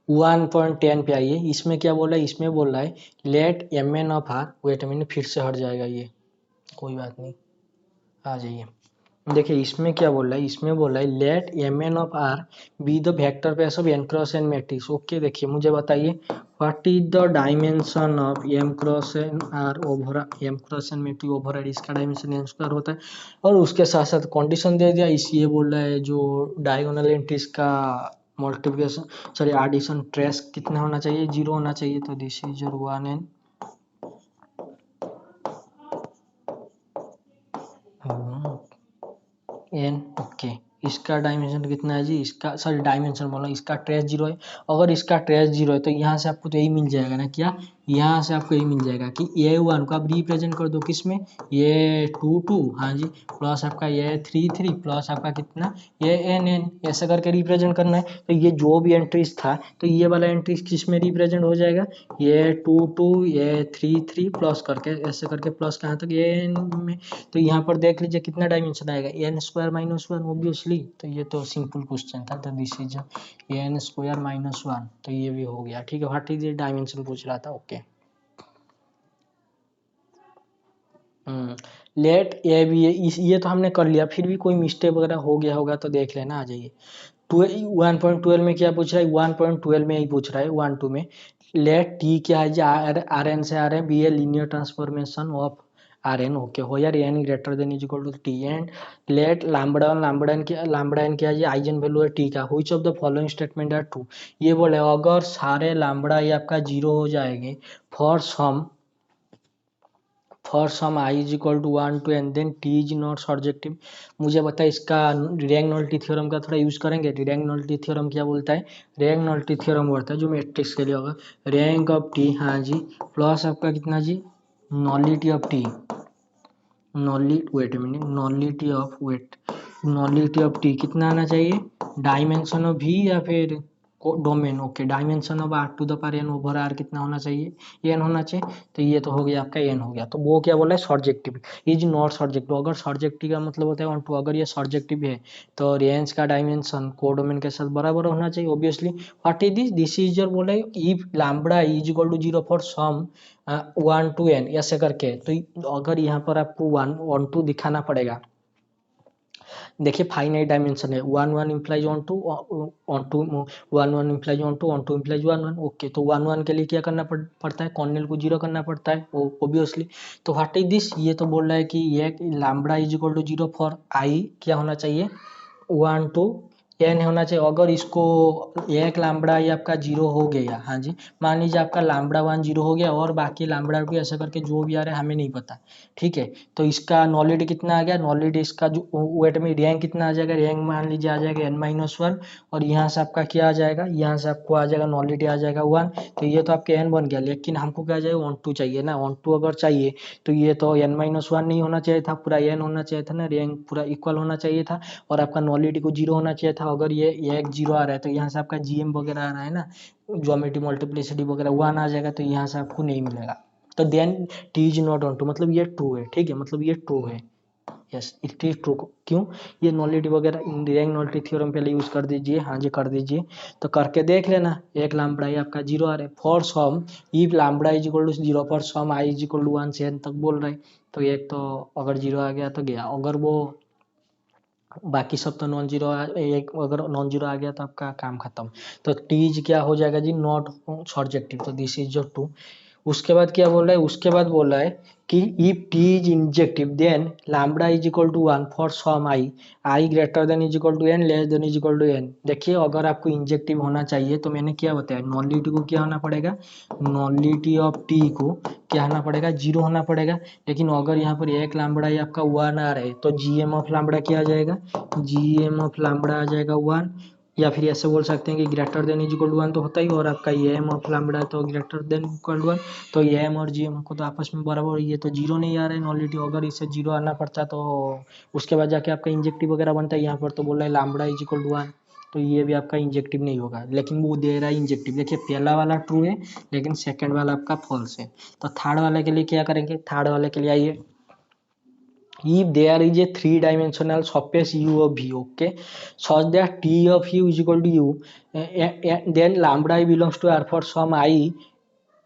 1.10 पे आइए, इसमें क्या बोला है, इसमें बोल रहा है let M N of R, wait minute फिर से हट जाएगा ये, कोई बात नहीं, आ जाइए। देखिए इसमें क्या बोल रहा है, इसमें बोल रहा है let M N of R be the vector space of N cross N matrix, okay. देखिए मुझे बताइए what is the dimension of M cross N R over M cross N matrix over R, इसका डायमेंशन N square होता है, और उसके साथ साथ कंडीशन दे दिया, इस ये बोल रहा है जो डायगोनल एंट्रीज का मल्टीप्लिकेशन, सॉरी एडिशन ट्रेस कितना होना चाहिए, 0 होना चाहिए, तो this is your 1 N, okay. इसका डायमेंशन कितना है जी, इसका सॉरी डायमेंशन बोला, इसका ट्रेस 0 है। अगर इसका ट्रेस 0 है तो यहाँ से आपको तो यही मिल जाएगा ना, क्या यहाँ से आपको यही मिल जाएगा कि ये 1 को आप रिप्रेजेंट कर दो किसमें, ये 2 2, हाँ जी, प्लस आपका ये 3 3 प्लस आपका कितना ये एन एन, ऐसा करके रिप्रेजेंट करना है। तो ये जो भी एंट्रीज था, तो ये वाला एंट्रीज किस में रिप्रेजेंट हो जाएगा, ये 2 2 ये 3 3 प्लस करके ऐसे करके प्लस कहाँ तक ये एन में। तो यहाँ पर देख लीजिए कितना डायमेंशन आएगा, एन स्क्वायर माइनस 1, ऑब्वियसली। तो ये तो सिंपल क्वेश्चन था, तो this is an square minus 1, तो ये भी हो गया, ठीक है। व्हाट इज डायमेंशन पूछ रहा था, ओके। लेट ए बी, ये तो हमने कर लिया, फिर भी कोई मिस्टेक वगैरह हो गया होगा तो देख लेना, आ जाइए। 1.12 में क्या पूछ रहा है, 1.12 में ही पूछ रहा है 1 2 में, लेट टी क्या है, आर एन से आर है, be a linear transformation of R N, okay, हो यार N greater than is equal to T, and let lambda N क्या है, आइजन वैल्यू है टी का, which of the following statement are true. ये बोले अगर सारे लैम्बडा ये आपका 0 हो जाएंगे for some for some I is equal to 1 to n then T is not surjective. मुझे बता इसका डिराक नॉल्टी थ्योरम का थोड़ा यूज करेंगे। डिराक नॉल्टी थ्योरम क्या बोलता है? रैंक नॉल्टी थ्योरम बोलता है जो मैट्रिक्स के लिए होगा, रैंक ऑफ टी, हाँ जी, प्लस आपका कितना जी, nullity of T, nullity of T कितना आना चाहिए, डायमेंशन ऑफ भी या फिर domain. Okay, dimension of R to the power N over R कितना होना चाहिए, एन होना चाहिए। तो ये तो हो गया आपका एन हो गया। तो वो क्या बोला है, सर्जेक्टिव इज नॉट सर्जेक्टिव। अगर सर्जेक्टिव का मतलब होता है ऑन टू, अगर ये सर्जेक्टिव है तो रेंज का डायमेंशन कोडोमेन के साथ बराबर होना चाहिए obviously. What is this, this is your बोला है if lambda is equal to 0 for some 1 to n ऐसे करके। तो अगर यहाँ पर आपको 1 2 दिखाना पड़ेगा, देखिए फाइनाइट डायमेंशन है, 1 1 implies onto, onto 1 1 implies onto implies 1 1। Okay, तो 1 1 के लिए क्या करना पड़ता है, कॉर्नेल को 0 करना पड़ता है ओबियसली। तो व्हाट इज दिस, ये तो बोल रहा है कि ये lambda is equal to 0 for I क्या होना चाहिए, 1 to n होना चाहिए। अगर इसको एक लैम्बडा ये आपका 0 हो गया, हाँ जी, मान लीजिए आपका लैम्बडा 1 0 हो गया और बाकी लैम्बडा 2 ऐसा करके जो भी आ रहा है हमें नहीं पता, ठीक है। तो इसका नॉलिटी कितना आ गया, नॉलिटी इसका जो वेट में रैंक कितना आ जाएगा, रैंक मान लीजिए आ जाएगा n-1 और यहाँ से आपका क्या आ जाएगा, यहाँ से आपको आ जाएगा नॉलिटी आ जाएगा 1। तो ये तो आपके n बन गया, लेकिन हमको क्या चाहिए, ऑन टू चाहिए ना। ऑन टू अगर चाहिए तो ये तो n-1 नहीं होना चाहिए था, पूरा n होना चाहिए था ना, रैंक पूरा इक्वल होना चाहिए था और आपका नॉलिटी को 0 होना चाहिए था। अगर ये एक 0 आ रहा है तो यहाँ से आपका जीएम वगैरह आ रहा है ना, ज्योमेट्री मल्टीप्लिसिटी वगैरह 1 आ जाएगा, तो यहाँ से आपको नहीं मिलेगा। तो then T is not onto, मतलब ये ट्रू है, ठीक है, मतलब ये ट्रू है, यस इट इज ट्रू। क्यों, ये नॉलिटी वगैरह रैंक नॉलिटी थ्योरम पहले यूज कर दीजिए, हाँ जी कर दीजिए। तो करके देख लेना, एक लैम्बडा ही आपका 0 आ रहा है for some if lambda is equal to 0 for some I is equal to 1 से n तक बोल रहे हैं। तो एक तो अगर 0 आ गया तो गया, अगर वो बाकी सब तो नॉन जीरो, एक अगर नॉन जीरो आ गया तो आपका काम खत्म। तो टीज क्या हो जाएगा जी, नॉट सब्जेक्टिव, तो दिस इज योर टू। उसके बाद क्या बोल रहा है, उसके बाद बोल रहा है कि if T is injective then lambda is equal to 1 for some I greater than is equal to N less than is equal to N. देखिए अगर आपको इंजेक्टिव होना चाहिए तो मैंने क्या बताया, नॉलिटी को क्या होना पड़ेगा, नॉलिटी ऑफ टी को क्या होना पड़ेगा, 0 होना पड़ेगा। लेकिन अगर यहाँ पर एक लैम्बडा ही आपका 1 आ रहा है तो जीएम ऑफ लैम्बडा क्या आ जाएगा, जीएम ऑफ लैम्बडा आ जाएगा 1, या फिर ऐसे बोल सकते हैं कि greater than is equal to 1 तो होता ही, और आपका एम ऑफ लैम्बडा तो ग्रेटर देन इक्वल टू 1। तो एम और जीएम को तो आपस में बराबर, ये तो 0 नहीं आ रहा है नॉलिटी, अगर इससे 0 आना पड़ता तो उसके बाद जाके आपका इंजेक्टिव वगैरह बनता है। यहाँ पर तो बोल रहा है लैम्बडा इज इक्वल टू 1, तो ये भी आपका इंजेक्टिव नहीं होगा, लेकिन वो दे रहा है इंजेक्टिव। देखिए पहला वाला ट्रू है लेकिन सेकंड वाला आपका फॉल्स है। तो थर्ड वाले के लिए क्या करेंगे, थर्ड वाले के लिए आइए, if there is a three dimensional surface u of v, okay, such that t of u is equal to u, then lambda I belongs to r for some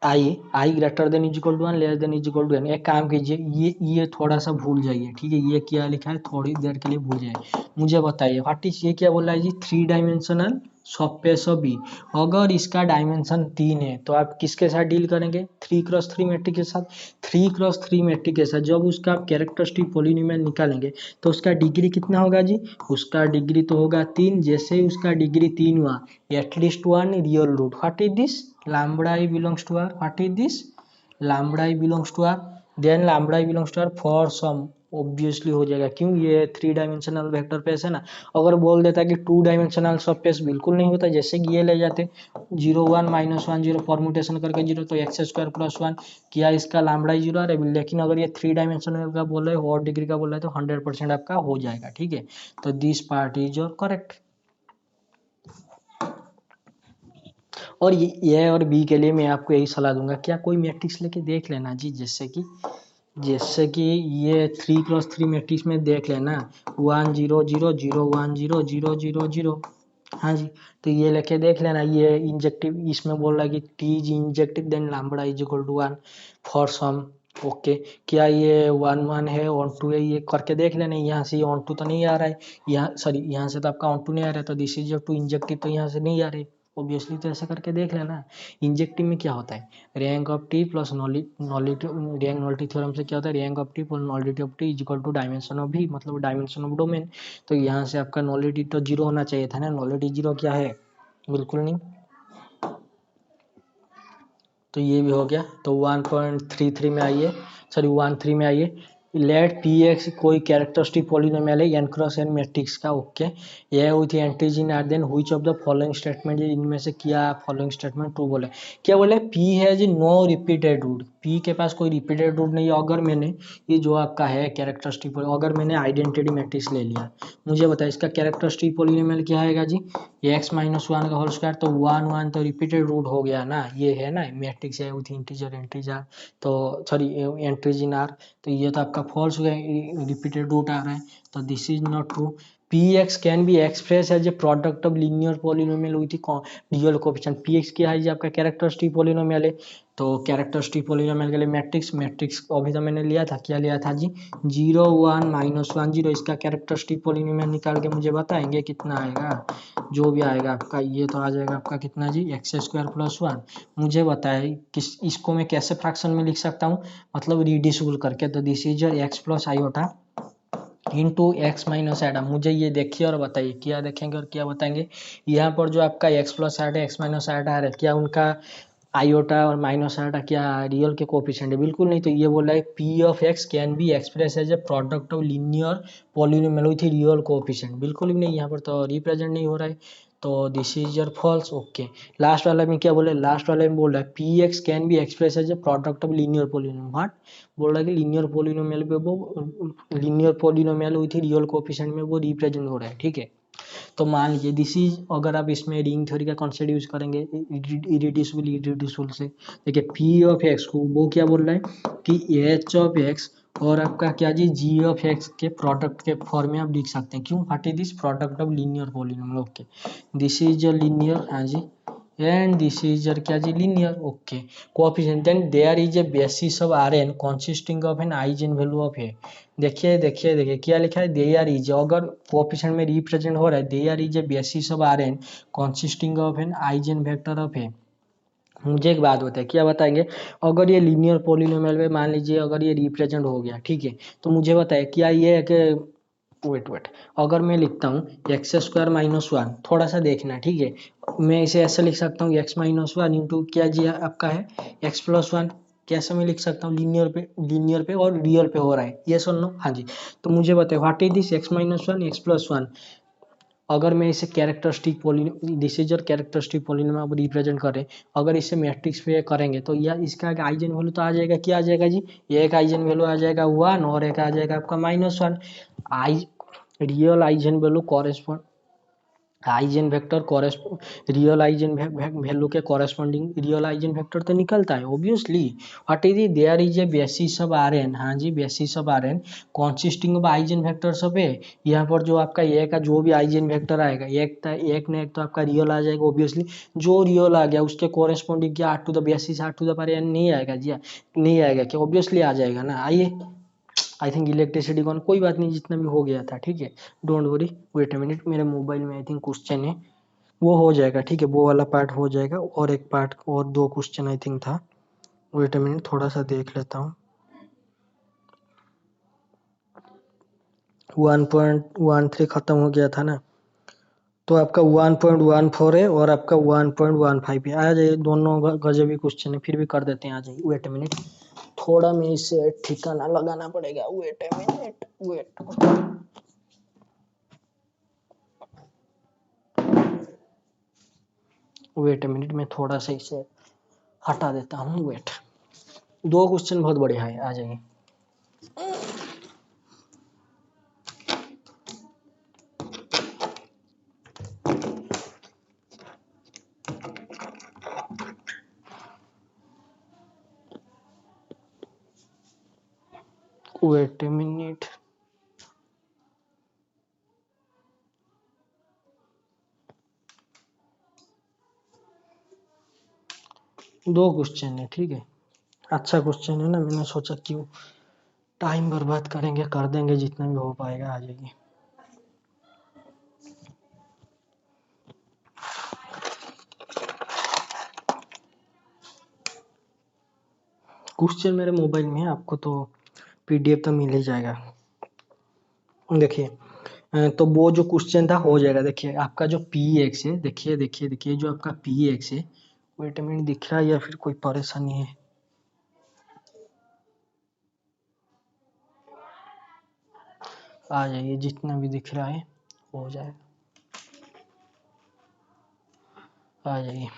I greater than is equal to 1 less than is equal to n। एक काम कीजिए, ये थोड़ा सा भूल जाइए, ठीक है, ये क्या लिखा है थोड़ी देर के लिए भूल जाइए। मुझे बताइए व्हाट इज, ये क्या बोल रहा है जी, 3 डायमेंशनल सरफेस ऑफ बी। अगर इसका डायमेंशन 3 है तो आप किसके साथ डील करेंगे, 3x3 मैट्रिक्स के साथ। 3x3 मैट्रिक्स के साथ जब उसका आप कैरेक्टरिस्टिक पॉलिनोमियल निकालेंगे तो उसका डिग्री कितना होगा जी, उसका डिग्री तो होगा 3। जैसे ही उसका डिग्री 3 हुआ, at least 1 real root, what is this, lambda I belongs to R, what is this, lambda I belongs to R, then lambda I belongs to R for some, obviously हो जाएगा, क्यों, ये 3 डायमेंशनल वेक्टर स्पेस है ना। अगर बोल देता कि 2 डायमेंशनल स्पेस बिल्कुल नहीं होता, जैसे कि ये ले जाते 0 1 -1 0 फॉर्मुटेशन करके 0, तो एक्स स्क्वायर प्लस 1 किया, इसका लैम्बडा 0 आ रहा है। लेकिन अगर ये 3 डायमेंशनल का बोल रहे हो और डिग्री का बोल रहा है तो 100% आपका हो जाएगा, ठीक है। तो this part is your correct. और ये और बी के लिए मैं आपको यही सलाह दूंगा, क्या कोई मैट्रिक्स लेके देख लेना जी, जैसे कि ये 3x3 मैट्रिक्स में देख लेना 1 0 0 0 1 0 0 0 0, हाँ जी। तो ये लेके देख लेना, ये इंजेक्टिव, इसमें बोल रहा है कि T is injective then lambda is equal to 1 for some, okay, क्या ये 1 1 है, ऑन टू है, ये करके देख लेना। यहाँ से ऑन टू तो नहीं आ रहा है, यहाँ सॉरी यहाँ से तो आपका ऑन टू नहीं आ रहा है, तो दिस इज टू इंजेक्टिव, तो यहाँ से नहीं आ रही ऑब्वियसली। तो ऐसा करके देख लेना। इंजेक्टिव में क्या होता है, rank of T plus nullity, rank nullity theorem से क्या होता है, rank of T plus nullity of T is equal to dimension of V, मतलब डायमेंशन ऑफ डोमेन। तो यहाँ से आपका नॉलिटी तो 0 होना चाहिए था ना, नॉलिटी 0 क्या है, बिल्कुल नहीं। तो ये भी हो गया। तो 1.33 में आइए, सॉरी 13 में आइए। लेट पी एक्स कोई कैरेक्टरिस्टिक पॉलिनोमियल है एन क्रॉस एन मैट्रिक्स का, ओके। ये विथ एंटीजन R then which of the following statement, इनमें से क्या फॉलोइंग स्टेटमेंट ट्रू बोले। क्या बोले, P has no repeated root, P के पास कोई रिपीटेड रूट नहीं है। अगर मैंने ये जो आपका है कैरेक्टरिस्टिक, अगर मैंने आइडेंटिटी मैट्रिक्स ले लिया, मुझे बताया इसका कैरेक्टरिस्टिक पॉलिनोमियल क्या आएगा जी, एक्स माइनस वन का होल स्क्वायर। तो 1 तो रिपीटेड रूट हो गया ना, ये है ना मैट्रिक्स है विथ इंटीजर एंट्रीज, तो सॉरी एंट्रीज इन आर, तो ये तो आपका फॉल्स हो गया, रिपीटेड रूट आ रहा है, तो this is not true. P X can be express as a product of linear polynomial with real coefficient. P X क्या है जी, आपका कैरेक्टरिस्टिक पॉलिनोमियल है। तो कैरेक्टरिस्टिक पॉलिनोमियल के लिए मैट्रिक्स, मैट्रिक्स अभी तो मैंने लिया था, क्या लिया था जी, 0 1 -1 0। इसका कैरेक्टरिस्टिक पॉलिनोमियल निकाल के मुझे बताएंगे कितना आएगा। जो भी आएगा आपका, ये तो आ जाएगा आपका कितना जी, एक्स स्क्वायर प्लस 1। मुझे बताए किस, इसको मैं कैसे फ्रैक्शन में लिख सकता हूँ, मतलब रिड्यूसिबल करके। तो this is x plus iota into x minus एडा। मुझे ये देखिए और बताइए, क्या देखेंगे और क्या बताएंगे। यहाँ पर जो आपका एक्स प्लस एड है, एक्स माइनस एड है, क्या उनका आयोटा और माइनस आयोटा क्या रियल के कोफिशिएंट है, बिल्कुल नहीं। तो ये बोला है P of x can be express as a product of linear polynomial with real coefficient, बिल्कुल भी नहीं, यहाँ पर तो रिप्रेजेंट नहीं हो रहा है। तो this is your false, okay. Last वाला में क्या बोले, लास्ट वाले में बोल रहा है P X can be express as a product of linear polynomial. What बोल रहा है कि लीनियर पॉलिनोमियल पे वो, linear polynomial with real coefficient में वो रिप्रेजेंट हो रहा है, ठीक है। तो मान लीजिए दिस इज, अगर आप इसमें रिंग थ्योरी का कॉन्सेप्ट यूज करेंगे इरिड्यूसिबल से, देखिए पी ऑफ एक्स को वो क्या बोल रहा है कि एच ऑफ एक्स और आपका क्या जी, जी ऑफ एक्स के प्रोडक्ट के फॉर्म में आप लिख सकते हैं। क्यों, what is this product of linear polynomial, okay. This is your linear, हाँ जी, एंड दिस इज योर क्या जी, linear, okay. Coefficient then there is a basis of R n consisting of n eigen value of A. देखिए देखिए देखिए क्या लिखा है, देयर इज, अगर कोएफिशिएंट में रिप्रेजेंट हो रहा है, there is a basis of R n consisting of n eigen vector of A. मुझे एक बात बताए, क्या बताएंगे, अगर ये लीनियर पॉलिनोमियल में मान लीजिए अगर ये रिप्रेजेंट हो गया, ठीक है, तो मुझे बताए क्या ये है कि, वेट, अगर मैं लिखता हूँ एक्स स्क्वायर माइनस वन, थोड़ा सा देखना, ठीक है। मैं इसे ऐसे लिख सकता हूँ एक्स माइनस वन इंटू क्या जी आपका है एक्स प्लस वन। कैसे मैं लिख सकता हूँ, लीनियर पे और रियल पे हो रहा है, ये सुन लो, हाँ जी। तो मुझे बताए what is this x minus one x plus one. अगर मैं इसे characteristic polynomial, this is your characteristic polynomial आप रिप्रेजेंट करें, अगर इसे मैट्रिक्स पे करेंगे तो यह इसका आइजन वैल्यू तो आ जाएगा, क्या आ जाएगा जी, एक आइजन वैल्यू आ जाएगा वन और एक आ जाएगा आपका minus one. I real eigen value correspond, eigen vector correspond real eigen value के कॉरेस्पॉन्डिंग रियल आइजन वेक्टर तो निकलता है obviously. What is it, there is a basis of R n, हाँ जी, basis of R n consisting of eigen vectors of A. यहाँ पर जो आपका ए का जो भी आइजन वेक्टर आएगा, एक ने एक तो आपका रियल आ जाएगा ऑब्वियसली, जो रियल आ गया उसके कॉरेस्पॉन्डिंग क्या R to the basis R to the power N नहीं आएगा जी, नहीं आएगा क्या, ऑब्वियसली आ जाएगा ना। आइए, आई थिंक इलेक्ट्रिसिटी कौन, कोई बात नहीं, जितना भी हो गया था, ठीक है, don't worry. Wait a minute, मेरे मोबाइल में आई थिंक क्वेश्चन है, वो हो जाएगा, ठीक है, वो वाला पार्ट हो जाएगा, और एक पार्ट और दो क्वेश्चन आई थिंक था। वेट अ मिनट, थोड़ा सा देख लेता हूँ। 1.13 खत्म हो गया था ना, तो आपका 1.14 है और आपका 1.15 है। आ जाइए, दोनों गजबी क्वेश्चन है, फिर भी कर देते हैं, आ जाइए। वेट अ मिनट, थोड़ा मैं इसे ठिकाना लगाना पड़ेगा, wait a minute, wait a minute, मैं थोड़ा सा इसे हटा देता हूँ, वेट। दो क्वेश्चन बहुत बढ़िया है, आ जाइए। वेट अ मिनट, दो क्वेश्चन है, ठीक है, अच्छा क्वेश्चन है ना, मैंने सोचा क्यों टाइम बर्बाद करेंगे, कर देंगे जितना भी हो पाएगा, आ जाइए। क्वेश्चन मेरे मोबाइल में है, आपको तो पीडीएफ तो मिल ही जाएगा। देखिए, तो वो जो क्वेश्चन था हो जाएगा। देखिए आपका जो पी एक्स है, देखिए देखिए देखिए, जो आपका पी एक्स है वेट मिनट, दिख रहा है या फिर कोई परेशानी है? आ जाइए, जितना भी दिख रहा है हो जाएगा, आ जाइए।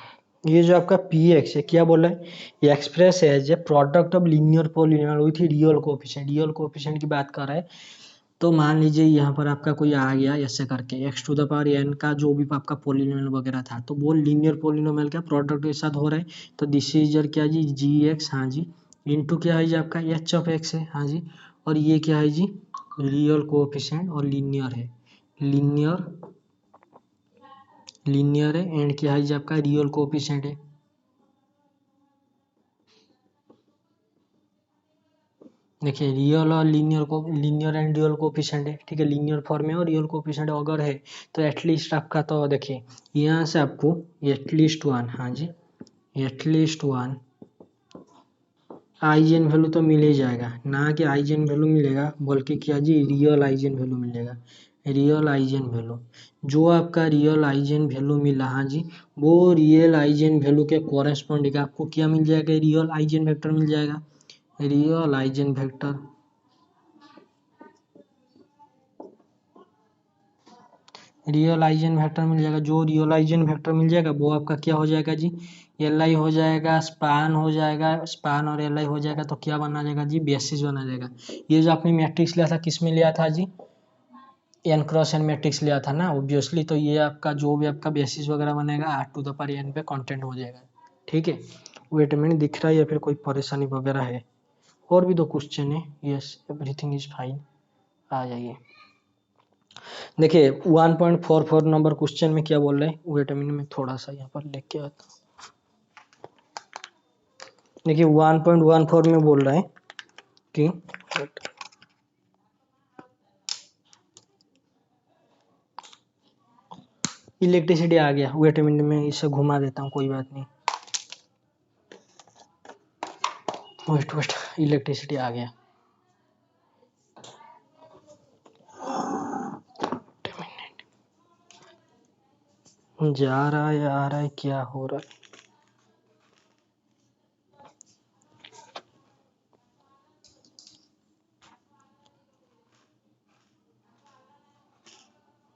ये जो आपका पी एक्स है क्या बोल रहा है, ये एक्सप्रेस है as a product of linear polynomial with real coefficient. Real coefficient की बात कर रहा है, तो मान लीजिए यहाँ पर आपका कोई आ गया ऐसे करके X to the power N का जो भी आपका पोलिनोमियल वगैरह था, तो वो लीनियर पोलिनोमियल का प्रोडक्ट के साथ हो रहा है। तो दिस इज योर क्या जी, जी एक्स, हाँ जी, इनटू क्या है जी आपका एच ऑफ एक्स है, हाँ जी, और ये क्या है जी, रियल कोएफिशिएंट और लीनियर है, लीनियर लीनियर है, एंड क्या है जी आपका रियल कोएफिशिएंट है। देखिए रियल और लीनियर को, लीनियर एंड रियल कोएफिशिएंट है, ठीक है, लीनियर फॉर्म में और रियल कोएफिशिएंट अगर है तो एटलीस्ट आपका, तो देखिए यहाँ से आपको एटलीस्ट वन, हाँ जी, एटलीस्ट वन आइजेन वैल्यू तो मिल ही जाएगा, ना कि आइजेन वैल्यू मिलेगा बल्कि क्या जी, रियल आइजेन वैल्यू मिलेगा। रियल आइजेन वैल्यू, जो आपका रियल आइजेन वैल्यू मिला, हाँ जी, वो रियल आइजेन वैल्यू के कॉरेस्पॉन्डिंग आपको क्या मिल जाएगा, रियल आइजेन वेक्टर मिल जाएगा। Real eigen vector, real eigen vector मिल जाएगा, जो रियल आइजेन वेक्टर मिल जाएगा वो आपका क्या हो जाएगा जी, एल आई हो जाएगा, स्पान हो जाएगा, स्पान और एल आई हो जाएगा, तो क्या बना जाएगा जी, बेसिस बना जाएगा। ये जो आपने मैट्रिक्स लिया था किस में लिया था जी, एन क्रॉस एन मैट्रिक्स लिया था ना ऑब्वियसली, तो ये आपका जो भी आपका बेसिस वगैरह बनेगा R to the power N पे कंटेंट हो जाएगा, ठीक है। वेट मिनट, दिख रहा है या फिर कोई परेशानी वगैरह है? और भी दो क्वेश्चन है, यस एवरीथिंग इज फाइन, आ जाइए। देखिए 1.44 नंबर क्वेश्चन में क्या बोल रहे हैं, वेट मिनट में थोड़ा सा यहाँ पर लेके आता हूँ। देखिए 1.14 में बोल रहा है कि इलेक्ट्रिसिटी आ गया, वेट मिनट में इसे घुमा देता हूँ, कोई बात नहीं, वेट वेट, इलेक्ट्रिसिटी आ गया, जा रहा है आ रहा है, क्या हो रहा है?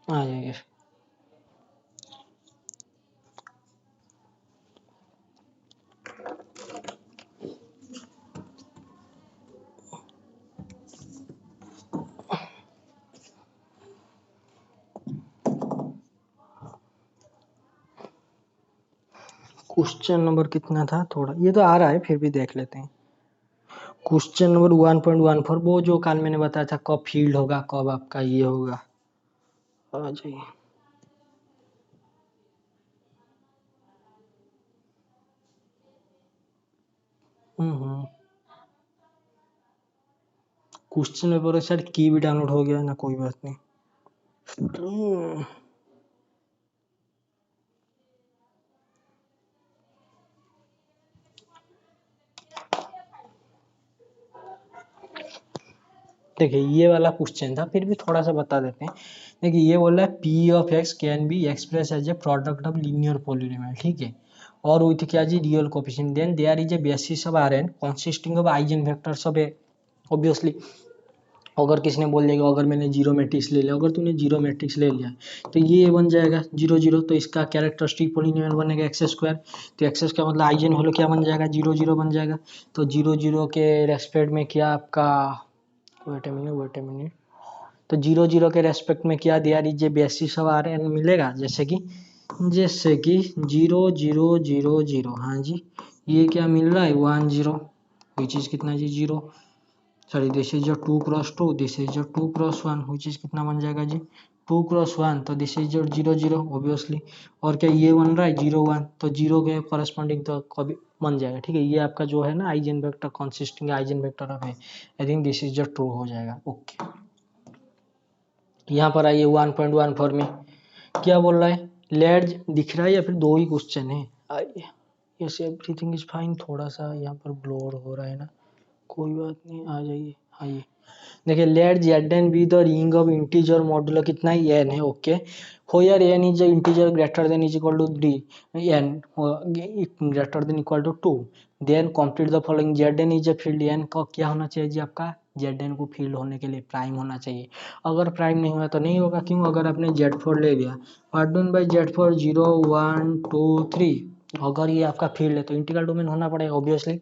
आ जाइए। क्वेश्चन नंबर कितना था, थोड़ा ये तो आ रहा है फिर भी देख लेते हैं। क्वेश्चन नंबर 1.14, वो जो काल मैंने बताया था कब फील्ड होगा, कब आपका ये होगा, आ जाइए। क्वेश्चन पेपर सर की भी डाउनलोड हो गया ना, कोई बात नहीं। देखिए ये वाला क्वेश्चन था, फिर भी थोड़ा सा बता देते हैं। देखिए ये बोल रहा है P of x can be express as a product of linear polynomial, ठीक है, और विथ क्या जी, real coefficient, then there is a basis of R n consisting of eigen vectors of A, obviously अगर किसी ने बोल दिया कि अगर मैंने जीरो मैट्रिक्स ले लिया, अगर तूने जीरो मैट्रिक्स ले लिया तो ये बन जाएगा जीरो जीरो, तो इसका कैरेक्टरिस्टिक पोलिनोमियल बनेगा एक्स स्क्वायर, तो एक्स का मतलब आइजन वैल्यू क्या बन जाएगा, जीरो जीरो बन जाएगा। तो जीरो जीरो के रेस्पेक्ट में क्या आपका, वेट ए मिनट, तो जीरो जीरो के रेस्पेक्ट में क्या दिया दीजिए, बेसिस ऑफ आर एन मिलेगा, जैसे कि जीरो जीरो जीरो जीरो, हाँ जी, ये क्या मिल रहा है 10, विच इज कितना जी, zero, sorry this is your 2 cross 2, this is your 2 cross 1, which is कितना बन जाएगा जी, 2 क्रॉस 1, तो this is your zero zero obviously, और क्या ये बन रहा है 0 1, तो जीरो के कॉरेस्पॉन्डिंग तो कभी बन जाएगा, ठीक है। ये आपका जो है ना eigen vector consisting eigen vector of है, I think this is your true हो जाएगा, ओके। यहाँ पर आइए 1.14 में क्या बोल रहा है, लेट, दिख रहा है या फिर दो ही क्वेश्चन है, आइए। यस एवरीथिंग इज फाइन, थोड़ा सा यहाँ पर ब्लोर हो रहा है ना, कोई बात नहीं, आ जाइए आइए। देखिए let Z N be the ring of integer modulo कितना है, एन है, okay. Where N is integer greater than is equal to D, N greater than equal to 2, then complete the following. Z N is a field, N का क्या होना चाहिए जी आपका, Z N को field होने के लिए प्राइम होना चाहिए। अगर प्राइम नहीं हुआ तो नहीं होगा, क्यों, अगर आपने जेड फोर ले लिया, what done by Z four 0 1 2 3, अगर ये आपका फील्ड है तो इंटीग्रल डोमेन होना पड़ेगा ऑब्वियसली।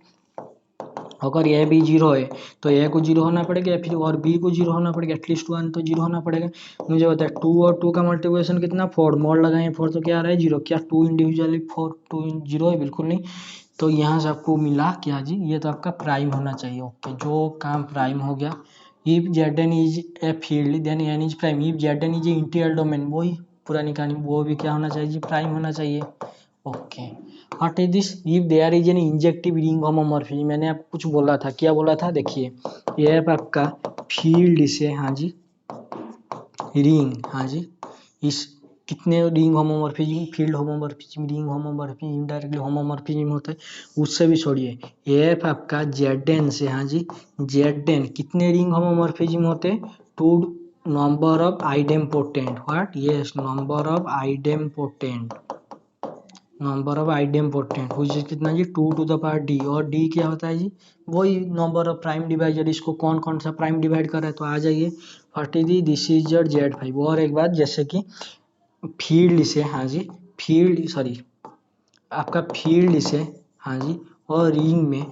अगर ए बी जीरो है तो ए को जीरो होना पड़ेगा, फिर और बी को जीरो होना पड़ेगा, एटलीस्ट वन तो जीरो होना पड़ेगा। मुझे बताया 2 और 2 का मल्टीप्लिकेशन कितना, 4, मोड लगाए 4 तो क्या आ रहा है, जीरो। क्या 2 इंडिविजुअली 4 2 जीरो है, बिल्कुल नहीं। तो यहाँ से आपको मिला क्या जी, ये तो आपका प्राइम होना चाहिए, ओके। जो काम प्राइम हो गया, if Z N is a field then N is prime, if Z N is a integral domain, वही पुरानी कहानी, वो भी क्या होना चाहिए जी, प्राइम होना चाहिए, okay. What is this, if there is an injective ring homomorphism, मैंने आपको कुछ बोला था, क्या बोला था, देखिए ये आपका फील्ड से, हाँ जी, रिंग, हाँ जी, इस कितने ring homomorphism, field homomorphism, ring homomorphism, indirectly homomorphism होता है, उससे भी छोड़िए। एफ आपका जेड एन से, हाँ जी, जेड एन कितने रिंग होमोमॉर्फिज्म होते, to number of idempotent, what, yes, number of idempotent, number of idempotent which is कितना जी, 2 टू द पावर डी, और डी क्या होता है जी, वही नंबर ऑफ प्राइम डिवाइजर। इसको कौन कौन सा प्राइम डिवाइड कर रहा है, तो आ जाइए, what is this is your Z five. और एक बात, जैसे कि फील्ड से, हाँ जी, फील्ड सॉरी आपका फील्ड से, हाँ जी, और रिंग में,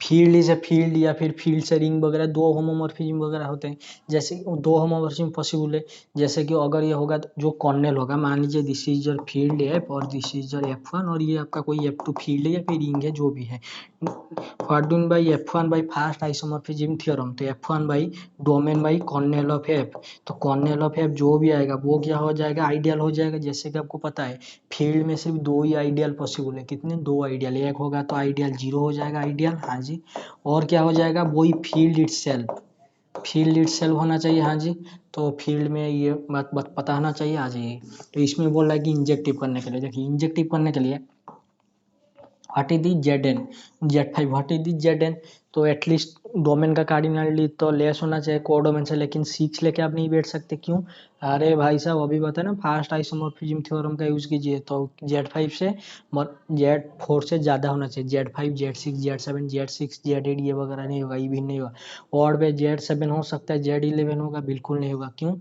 फील्ड से फील्ड या फिर फील्ड से रिंग वगैरह, दो होमोमॉर्फिज्म वगैरह होते हैं। जैसे दो होमोमॉर्फिज्म पॉसिबल है, जैसे कि अगर ये होगा तो जो कॉर्नेल होगा, मान लीजिए this is your field F और this is your F one, और ये आपका कोई एफ टू फील्ड है या फिर रिंग है, जो भी है, what done by F one by first isomorphism theorem, तो F one by domain by kernel of F, तो कॉर्नेल ऑफ एफ जो भी आएगा वो क्या हो जाएगा, आइडियल हो जाएगा। जैसे कि आपको पता है फील्ड में सिर्फ दो ही आइडियल पॉसिबल है, कितने, दो आइडियल, एक होगा तो आइडियल जीरो हो जाएगा, आइडियल, हाँ जी, और क्या हो जाएगा, वही फील्ड इटसेल्फ, फील्ड इटसेल्फ होना चाहिए, हाँ जी। तो फील्ड में ये बात पता होना चाहिए, आ जाइए। तो इसमें बोल रहा है कि इंजेक्टिव करने के लिए, देखिए इंजेक्टिव करने के लिए what is the Z N, Z five, what is the Z N, तो एटलीस्ट डोमेन का कार्डिनलिटी तो लेस होना चाहिए कोडोमेन से, लेकिन 6 लेके आप नहीं बैठ सकते, क्यों, अरे भाई साहब अभी बता ना, फास्ट आइसोमॉर्फिज्म थ्योरम का यूज कीजिए, तो जेड फाइव से जेड फोर से ज़्यादा होना चाहिए, Z five Z six Z seven Z six Z eight ये वगैरह नहीं होगा, ये भी नहीं होगा। और में जेड सेवन हो सकता है, जेड इलेवन होगा, बिल्कुल नहीं होगा, क्यों,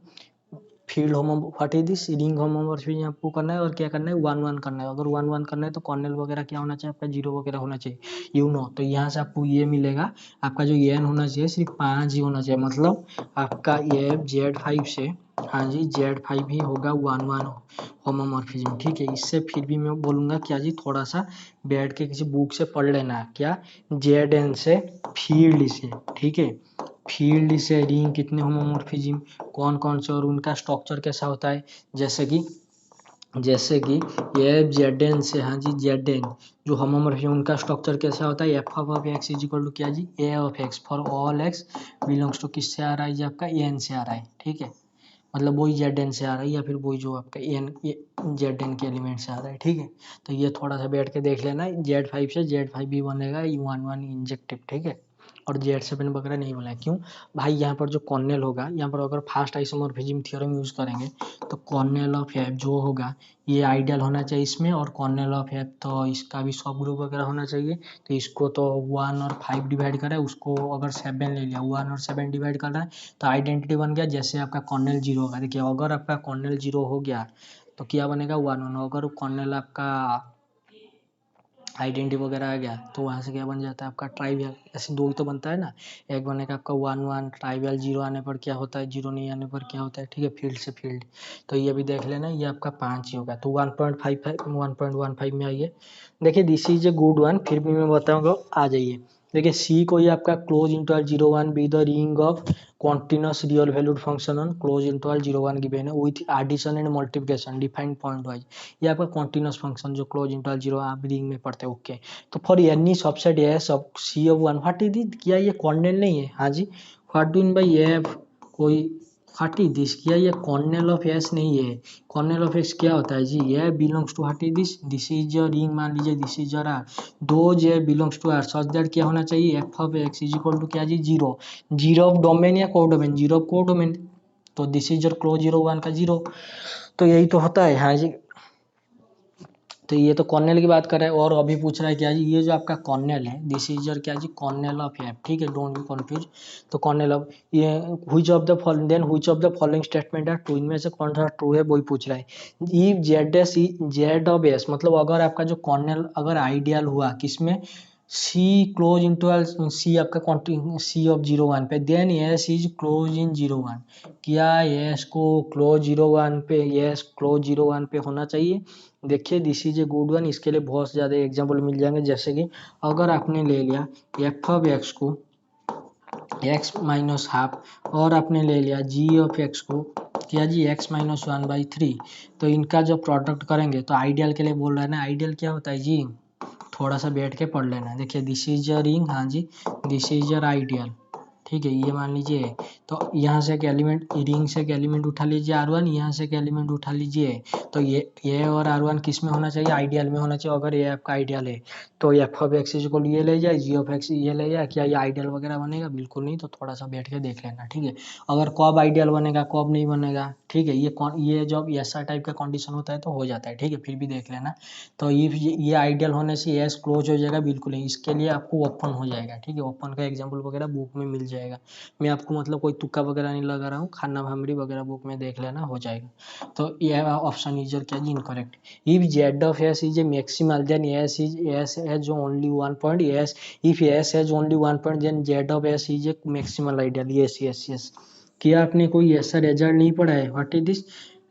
field homo what is this, ring homomorphism आपको करना है, और क्या करना है, वन वन करना है। अगर वन वन करना है तो कॉर्नेल वगैरह क्या होना चाहिए आपका, जीरो वगैरह होना चाहिए, यू नो। तो यहाँ से आपको ये मिलेगा, आपका जो एन होना चाहिए सिर्फ 5 ही होना चाहिए, मतलब आपका ये जेड फाइव से, हाँ जी, जेड फाइव ही होगा वन वन होमोमॉर्फिज्म, ठीक है। इससे फिर भी मैं बोलूँगा क्या जी, थोड़ा सा बैठ के किसी बुक से पढ़ लेना, क्या, जेड एन से फील्ड से, ठीक है, फील्ड से रिंग कितने होमोमॉर्फिज्म, कौन कौन से, और उनका स्ट्रक्चर कैसा होता है, जैसे कि ये जेड एन से, हाँ जी, जेड एन जो होमोमॉर्फिज्म, उनका स्ट्रक्चर कैसा होता है, F of x is equal to क्या जी, A of X for all X belongs to किससे आ रहा है जी, आपका एन से आ रहा है, ठीक है, मतलब वही जेड एन से आ रहा है, या फिर वही जो आपका एन जेड एन के एलिमेंट से आ रहा है, ठीक है। तो ये थोड़ा सा बैठ के देख लेना, जेड फाइव से जेड फाइव भी बनेगा वन वन इंजेक्टिव, ठीक है, और जेड सेवन वगैरह नहीं बोला है, क्यों भाई, यहाँ पर जो कॉर्नेल होगा, यहाँ पर अगर फास्ट आइसोमॉर्फिज्म थ्योरम यूज करेंगे तो कॉर्नेल ऑफ एफ जो होगा ये आइडियल होना चाहिए इसमें, और कॉर्नेल ऑफ एफ तो इसका भी सब ग्रुप वगैरह होना चाहिए। तो इसको तो 1 और 5 डिवाइड करा है, उसको अगर 7 ले लिया, 1 और 7 डिवाइड कर रहा है तो आइडेंटिटी बन गया। जैसे आपका कॉर्नेल जीरो होगा, देखिए अगर आपका कॉर्नेल जीरो हो गया तो क्या बनेगा, 1 1, अगर कॉर्नेल आपका आइडेंटिटी वगैरह आ गया तो वहाँ से क्या बन जाता है आपका ट्राइवियल, ऐसे दो ही तो बनता है ना, एक बनेगा आपका वन वन, ट्राइवियल जीरो आने पर क्या होता है, जीरो नहीं आने पर क्या होता है, ठीक है, फील्ड से फील्ड। तो ये भी देख लेना, ये आपका 5 ही होगा, तो 1.55 में आइए। देखिए this is a good one, फिर भी मैं बताऊंगा, आ जाइए। देखिए सी को ये आपका close interval 0 1 B the ring of continuous real valued function on close interval 0 1 given है with addition and multiplication defined point wise, ये आपका continuous function जो close interval 0 आप रिंग में पढ़ते हैं, ओके। तो for any subset A sub C of one, what is it, क्या ये कॉर्डिनेट नहीं है, हाँ जी, what do in by F, कोई व्हाट इज दिस, क्या ये कॉर्नेल ऑफ एस नहीं है। कॉर्नेल ऑफ एक्स क्या होता है जी, ये belongs to what is this is your ring, मान लीजिए दिस इज योर आर, दो J belongs to R such that क्या होना चाहिए, F of x is equal to क्या जी, जीरो, जीरो ऑफ डोमेन या कोडोमेन, जीरो ऑफ कोडोमेन, तो this is your close zero one का जीरो, तो यही तो होता है। हाँ जी, तो ये तो कॉर्नेल की बात कर रहा है, और अभी पूछ रहा है क्या जी, ये जो आपका कॉर्नेल है दिस इज योर क्या जी, कॉर्नेल ऑफ एफ, ठीक है, डोंट बी कंफ्यूज। तो कॉर्नेल ऑफ ये which of the following, then which of the following statement are true, इनमें से कौन सा ट्रू है वही पूछ रहा है। If Z S, Z of S मतलब अगर आपका जो कॉर्नेल अगर आइडियल हुआ किसमें, सी क्लोज इंटरवल, सी आपका सी ऑफ जीरो वन पे, then S is close in zero one, क्या एस को क्लोज जीरो वन पे, एस क्लोज जीरो वन पे होना चाहिए। देखिए this is a good one, इसके लिए बहुत ज़्यादा एग्जाम्पल मिल जाएंगे, जैसे कि अगर आपने ले लिया एफ ऑफ एक्स को एक्स माइनस हाफ, और आपने ले लिया जी ऑफ एक्स को क्या जी, X minus one by three, तो इनका जो प्रोडक्ट करेंगे, तो आइडियल के लिए बोल रहा है ना, आइडियल क्या होता है जी, थोड़ा सा बैठ के पढ़ लेना। देखिए दिस इज योर रिंग, हाँ जी, दिस इज योर आइडियल, ठीक है, ये मान लीजिए, तो यहाँ से एक एलिमेंट, रिंग से एक एलिमेंट उठा लीजिए आर वन, यहाँ से एक एलिमेंट उठा लीजिए, तो ये और आर वन किस में होना चाहिए, आइडियल में होना चाहिए। अगर ये आपका आइडियल है तो एफ ऑफ एक्स इक्वल ये ले जाए, जी ऑफ एक्स ये ले जाए, क्या ये आइडियल वगैरह बनेगा, बिल्कुल नहीं, तो थोड़ा सा बैठ के देख लेना, ठीक है। अगर कब आइडियल बनेगा कब नहीं बनेगा, ठीक है, ये जब ऐसा टाइप का कंडीशन होता है तो हो जाता है, ठीक है, फिर भी देख लेना। तो ये आइडियल होने से एस क्लोज हो जाएगा, बिल्कुल नहीं, इसके लिए आपको ओपन हो जाएगा, ठीक है, ओपन का एग्जाम्पल वगैरह बुक में मिल जाएगा, मैं आपको मतलब कोई तुक्का वगैरह नहीं लगा रहा हूँ, खाना भामरी वगैरह बुक में देख लेना, हो जाएगा। तो ये ऑप्शन इज क्या जी, incorrect. If Z of S is a maximal, then S has only one point, S if S has only one point, then Z of S is a maximal ideal, yes yes yes. क्या आपने कोई ऐसा result नहीं पढ़ा है, what is this,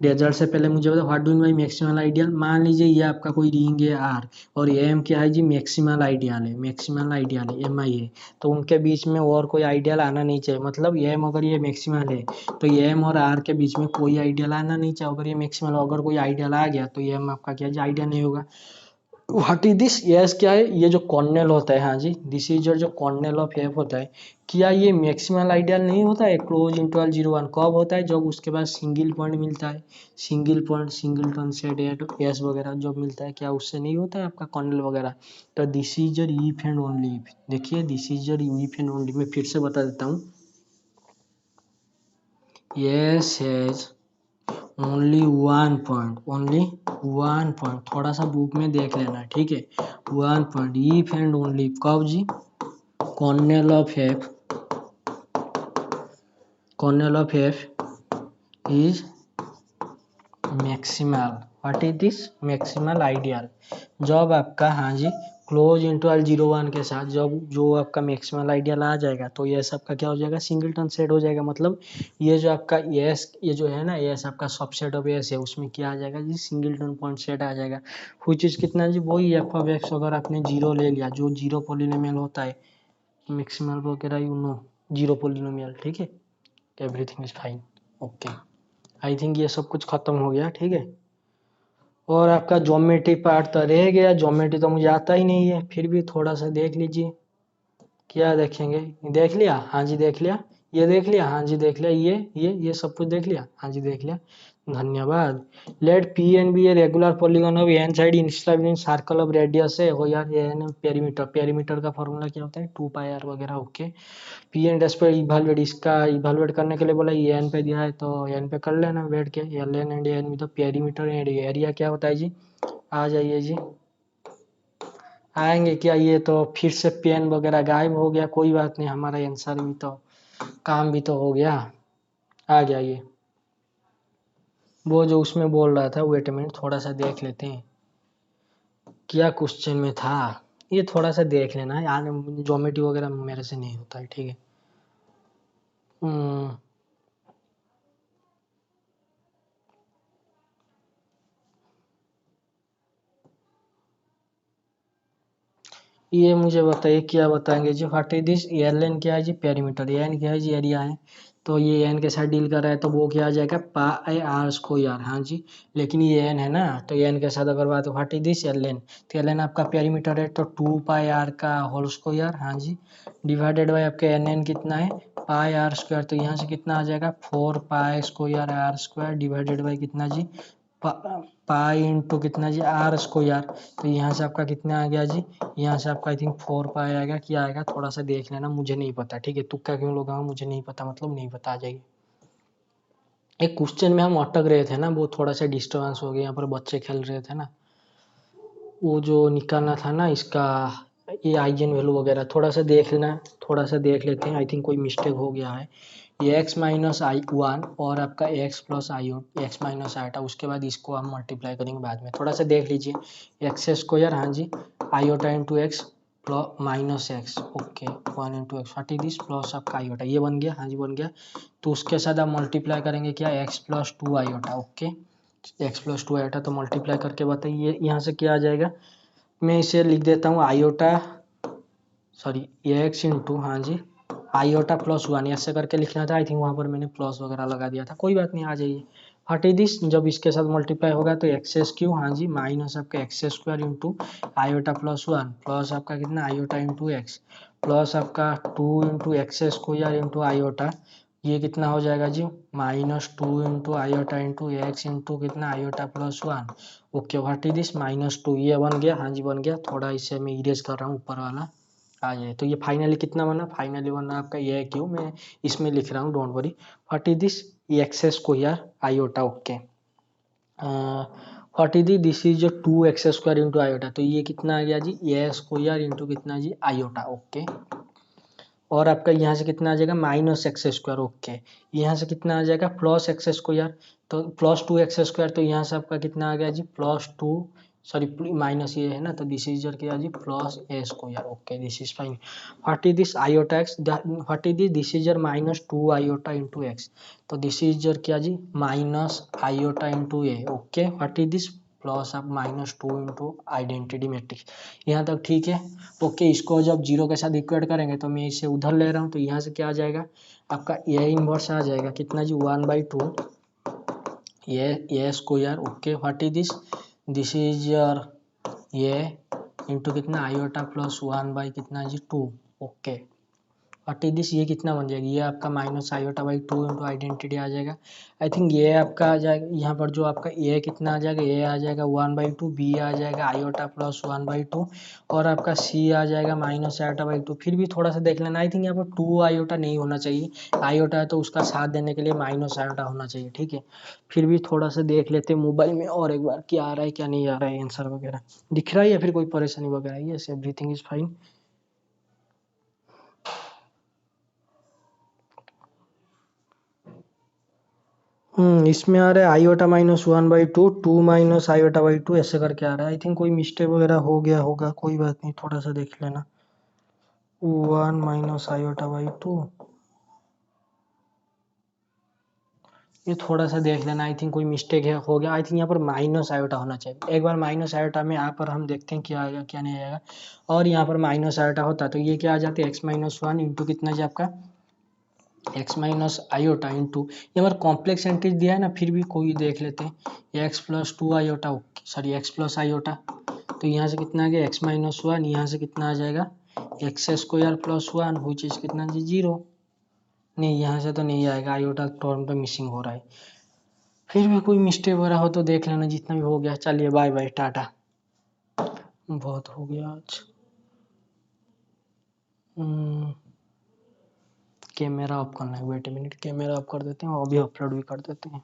result से पहले मुझे बताओ, what do by maximal ideal. मान लीजिए ये आपका कोई रिंग है आर, और एम क्या है जी, मैक्सिमल आइडियल है, मैक्सिमल आइडियल है, एम आई है, तो उनके बीच में और कोई आइडियल आना नहीं चाहिए, मतलब एम अगर ये मैक्सिमल है तो एम और आर के बीच में कोई आइडियल आना नहीं चाहिए, अगर ये मैक्सिमल, अगर कोई आइडियल आ गया तो एम आपका क्या जी, आइडियल नहीं होगा। व्हाट इज दिस, यस क्या है, ये जो कॉर्नेल होता है, हाँ जी, दिस इज जो कॉर्नेल ऑफ एफ होता है, क्या ये मैक्सिमल आइडियल नहीं होता है, क्लोज इंटरवल जीरो वन, कब होता है, जब उसके बाद सिंगल पॉइंट मिलता है, single point, singleton set S वगैरह जब मिलता है, क्या उससे नहीं होता है आपका कॉर्नेल वगैरह। तो this is your if and only if, देखिए this is your if and only, मैं फिर से बता देता हूँ, yes has only one point, only one point, थोड़ा सा बुक में देख लेना, ठीक है, one point, if and only कब जी, kernel of F, kernel of F is maximal, what is this, maximal ideal, जब आपका हाँ जी क्लोज इंटरवल जीरो वन के साथ जब जो आपका मैक्सिमल आइडियल आ जाएगा, तो ये सबका क्या हो जाएगा, सिंगलटन सेट हो जाएगा, मतलब ये जो आपका एस, ये जो है ना एस आपका सबसेट ऑफ एस है, उसमें क्या आ जाएगा जी, सिंगलटन पॉइंट सेट आ जाएगा। कोई चीज़ कितना जी, वही एफ ऑफ एक्स, अगर आपने जीरो ले लिया, जो जीरो पोलिनोमियल होता है, मैक्सिमल वगैरह यू नो, जीरो पोलिनोमियल, ठीक है, everything is fine, okay. I think ये सब कुछ खत्म हो गया, ठीक है। और आपका ज्योमेट्री पार्ट तो रह गया, ज्योमेट्री तो मुझे आता ही नहीं है, फिर भी थोड़ा सा देख लीजिए, क्या देखेंगे, देख लिया, हाँ जी देख लिया, ये देख लिया, हाँ जी देख लिया, ये सब कुछ देख लिया, हाँ जी देख लिया, धन्यवाद। Let P N be a regular polygon of N side inscribed in circle of radius है, हो यार ये है ना पेरीमीटर, पेरीमीटर का फॉर्मूला क्या होता है, टू पाई आर वगैरह, ओके। पी एन डैश पर इवेलुएट, इसका इवेलुएट करने के लिए बोला, ये एन पे दिया है तो एन पे कर लेना बैठ के, L N and N with perimeter and area क्या होता है जी, आ जाइए जी, आएंगे क्या, ये तो फिर से पेन वगैरह गायब हो गया, कोई बात नहीं, हमारा आंसर भी तो, काम भी तो हो गया, आ गया ये, वो जो उसमें बोल रहा था, वेट मिनट थोड़ा सा देख लेते हैं क्या क्वेश्चन में था, ये थोड़ा सा देख लेना यार, ज्योमेट्री वगैरह मेरे से नहीं होता है, ठीक है। हम्म, ये मुझे बताइए क्या बताएंगे जी, what is this, L N क्या है जी, पेरीमीटर, एन क्या है जी, एरिया है, तो ये एन के साथ डील कर रहा है तो वो क्या आ जाएगा पाई आर स्क्वायर। हाँ जी, लेकिन ये एन है ना, तो एन के साथ अगर बात what is this L N, तो एल एन आपका पेरीमीटर है तो 2 पाई आर का होल स्क्वायर। हाँ जी, डिवाइडेड बाय आपके एन एन कितना है पाई आर स्क्वायर, तो यहाँ से कितना आ जाएगा 4 pi square R square divided by कितना जी पाई इंटू कितना जी आर स्क्वायर। तो यहाँ से आपका कितना आ गया जी, यहाँ से आपका आई थिंक 4 पाई आएगा, क्या आएगा थोड़ा सा देख लेना, मुझे नहीं पता, ठीक है, तुक्का क्यों लगाऊं मुझे नहीं पता, मतलब नहीं पता, आ जाइए। एक क्वेश्चन में हम अटक रहे थे ना, वो थोड़ा सा डिस्टर्बेंस हो गया, यहाँ पर बच्चे खेल रहे थे ना, वो जो निकालना था ना इसका ये आइजन वैल्यू वगैरह, थोड़ा सा देख लेना, थोड़ा सा देख लेते हैं, आई थिंक कोई मिस्टेक हो गया है। ये एक्स माइनस आई वन और आपका एक्स प्लस आई एक्स माइनस आईटा, उसके बाद इसको हम मल्टीप्लाई करेंगे बाद में, थोड़ा सा देख लीजिए। एक्स स्क्वायर, हाँ जी, iota into x plus minus X, okay, 1 into X what is this plus आपका आयोटा, ये बन गया, हाँ जी बन गया। तो उसके साथ आप मल्टीप्लाई करेंगे क्या x plus 2 iota, okay, x plus 2 iota, तो मल्टीप्लाई करके बताइए यहाँ से क्या आ जाएगा। मैं इसे लिख देता हूँ आयोटा सॉरी एक्स इंटू, हाँ जी, आयोटा प्लस 1 ऐसे करके लिखना था, आई थिंक वहाँ पर मैंने प्लस वगैरह लगा दिया था, कोई बात नहीं, आ जाइए। व्हाट इज दिस, जब इसके साथ मल्टीप्लाई होगा तो एक्स क्यू, हाँ जी, माइनस आपका x square into iota plus 1 plus आपका कितना आयोटा इंटू एक्स प्लस आपका 2 into X square into iota, ये कितना हो जाएगा जी -2 into iota into x into कितना iota plus 1, okay, what is this -2, ये बन गया, हाँ जी बन गया, थोड़ा इसे मैं इरेज कर रहा हूँ ऊपर वाला आ जाए। तो ये फाइनली कितना बना, फाइनली बना आपका ये क्यों मैं इसमें लिख रहा हूँ, don't worry. What is this x square iota, okay, what is this is जो 2x स्क्वायर इंटू आयोटा, तो ये कितना आ गया जी ए स्क्वायर इंटू कितना जी आयोटा, ओके, और आपका यहाँ से कितना आ जाएगा -x स्क्वायर, ओके, यहाँ से कितना आ जाएगा प्लस एक्स स्क्वायर, तो प्लस 2x स्क्वायर, तो यहाँ से आपका कितना आ गया जी +2 सॉरी माइनस ये है ना, तो दिस इज योर क्या जी plus A square, okay, this is fine. What is this iota X, what is this is your -2 iota into X, तो दिस इज योर क्या जी minus iota into A, okay, what is this plus आप -2 into identity matrix, यहाँ तक ठीक है, okay. इसको जब जीरो के साथ इक्वेट करेंगे तो मैं इसे उधर ले रहा हूँ, तो यहाँ से क्या आ जाएगा आपका ए इनवर्स आ जाएगा कितना जी 1/2 ये square, okay, what is this is your ये इंटू कितना आयोटा प्लस 1 कितना जी 2, ओके, व्हाट इज दिस, ये कितना बन जाएगा, ये आपका -i/2 इंटू आइडेंटिटी आ जाएगा, आई थिंक ये आपका आ जाएगा, यहाँ पर जो आपका ए कितना आ जाएगा, ए आ जाएगा 1/2, बी आ जाएगा आयोटा प्लस 1/2 और आपका सी आ जाएगा -i/2, फिर भी थोड़ा सा देख लेना, आई थिंक यहाँ पर 2 आयोटा नहीं होना चाहिए, आयोटा है तो उसका साथ देने के लिए -i होना चाहिए, ठीक है, फिर भी थोड़ा सा देख लेते मोबाइल में और एक बार क्या आ रहा है क्या नहीं आ रहा है, आंसर वगैरह दिख रहा है या फिर कोई परेशानी वगैरह, यस एवरीथिंग इज फाइन। इसमें आ रहा है आयोटा -1/2 2 माइनस आयोटा/2 ऐसे करके आ रहा है, आई थिंक कोई मिस्टेक वगैरह हो गया होगा, कोई बात नहीं, थोड़ा सा देख लेना 1 माइनस आयोटा/2, ये थोड़ा सा देख लेना, आई थिंक कोई मिस्टेक है हो गया, आई थिंक यहाँ पर माइनस आयोटा होना चाहिए, एक बार माइनस आयोटा में यहाँ पर हम देखते हैं क्या आएगा क्या नहीं आएगा, और यहाँ पर माइनस आयोटा होता तो ये क्या आ जाते x-1 इंटू कितना जी आपका एक्स माइनस आयोटा इंटू, ये हमारा कॉम्प्लेक्स एंट्रीज दिया है ना, फिर भी कोई देख लेते हैं x plus 2 iota, okay sorry x plus iota, तो यहाँ से कितना आ गया x-1, यहाँ से कितना आ जाएगा एक्स स्क्वायर प्लस 1 हुई चीज कितना जी 0, नहीं यहाँ से तो नहीं आएगा, आयोटा टर्म तो मिसिंग हो रहा है, फिर भी कोई मिस्टेक वगैरह हो तो देख लेना, जितना भी हो गया, चलिए बाय बाय टाटा, बहुत हो गया आज। कैमरा ऑफ करना है, wait a minute, camera off कर देते हैं और अभी अपलोड भी कर देते हैं।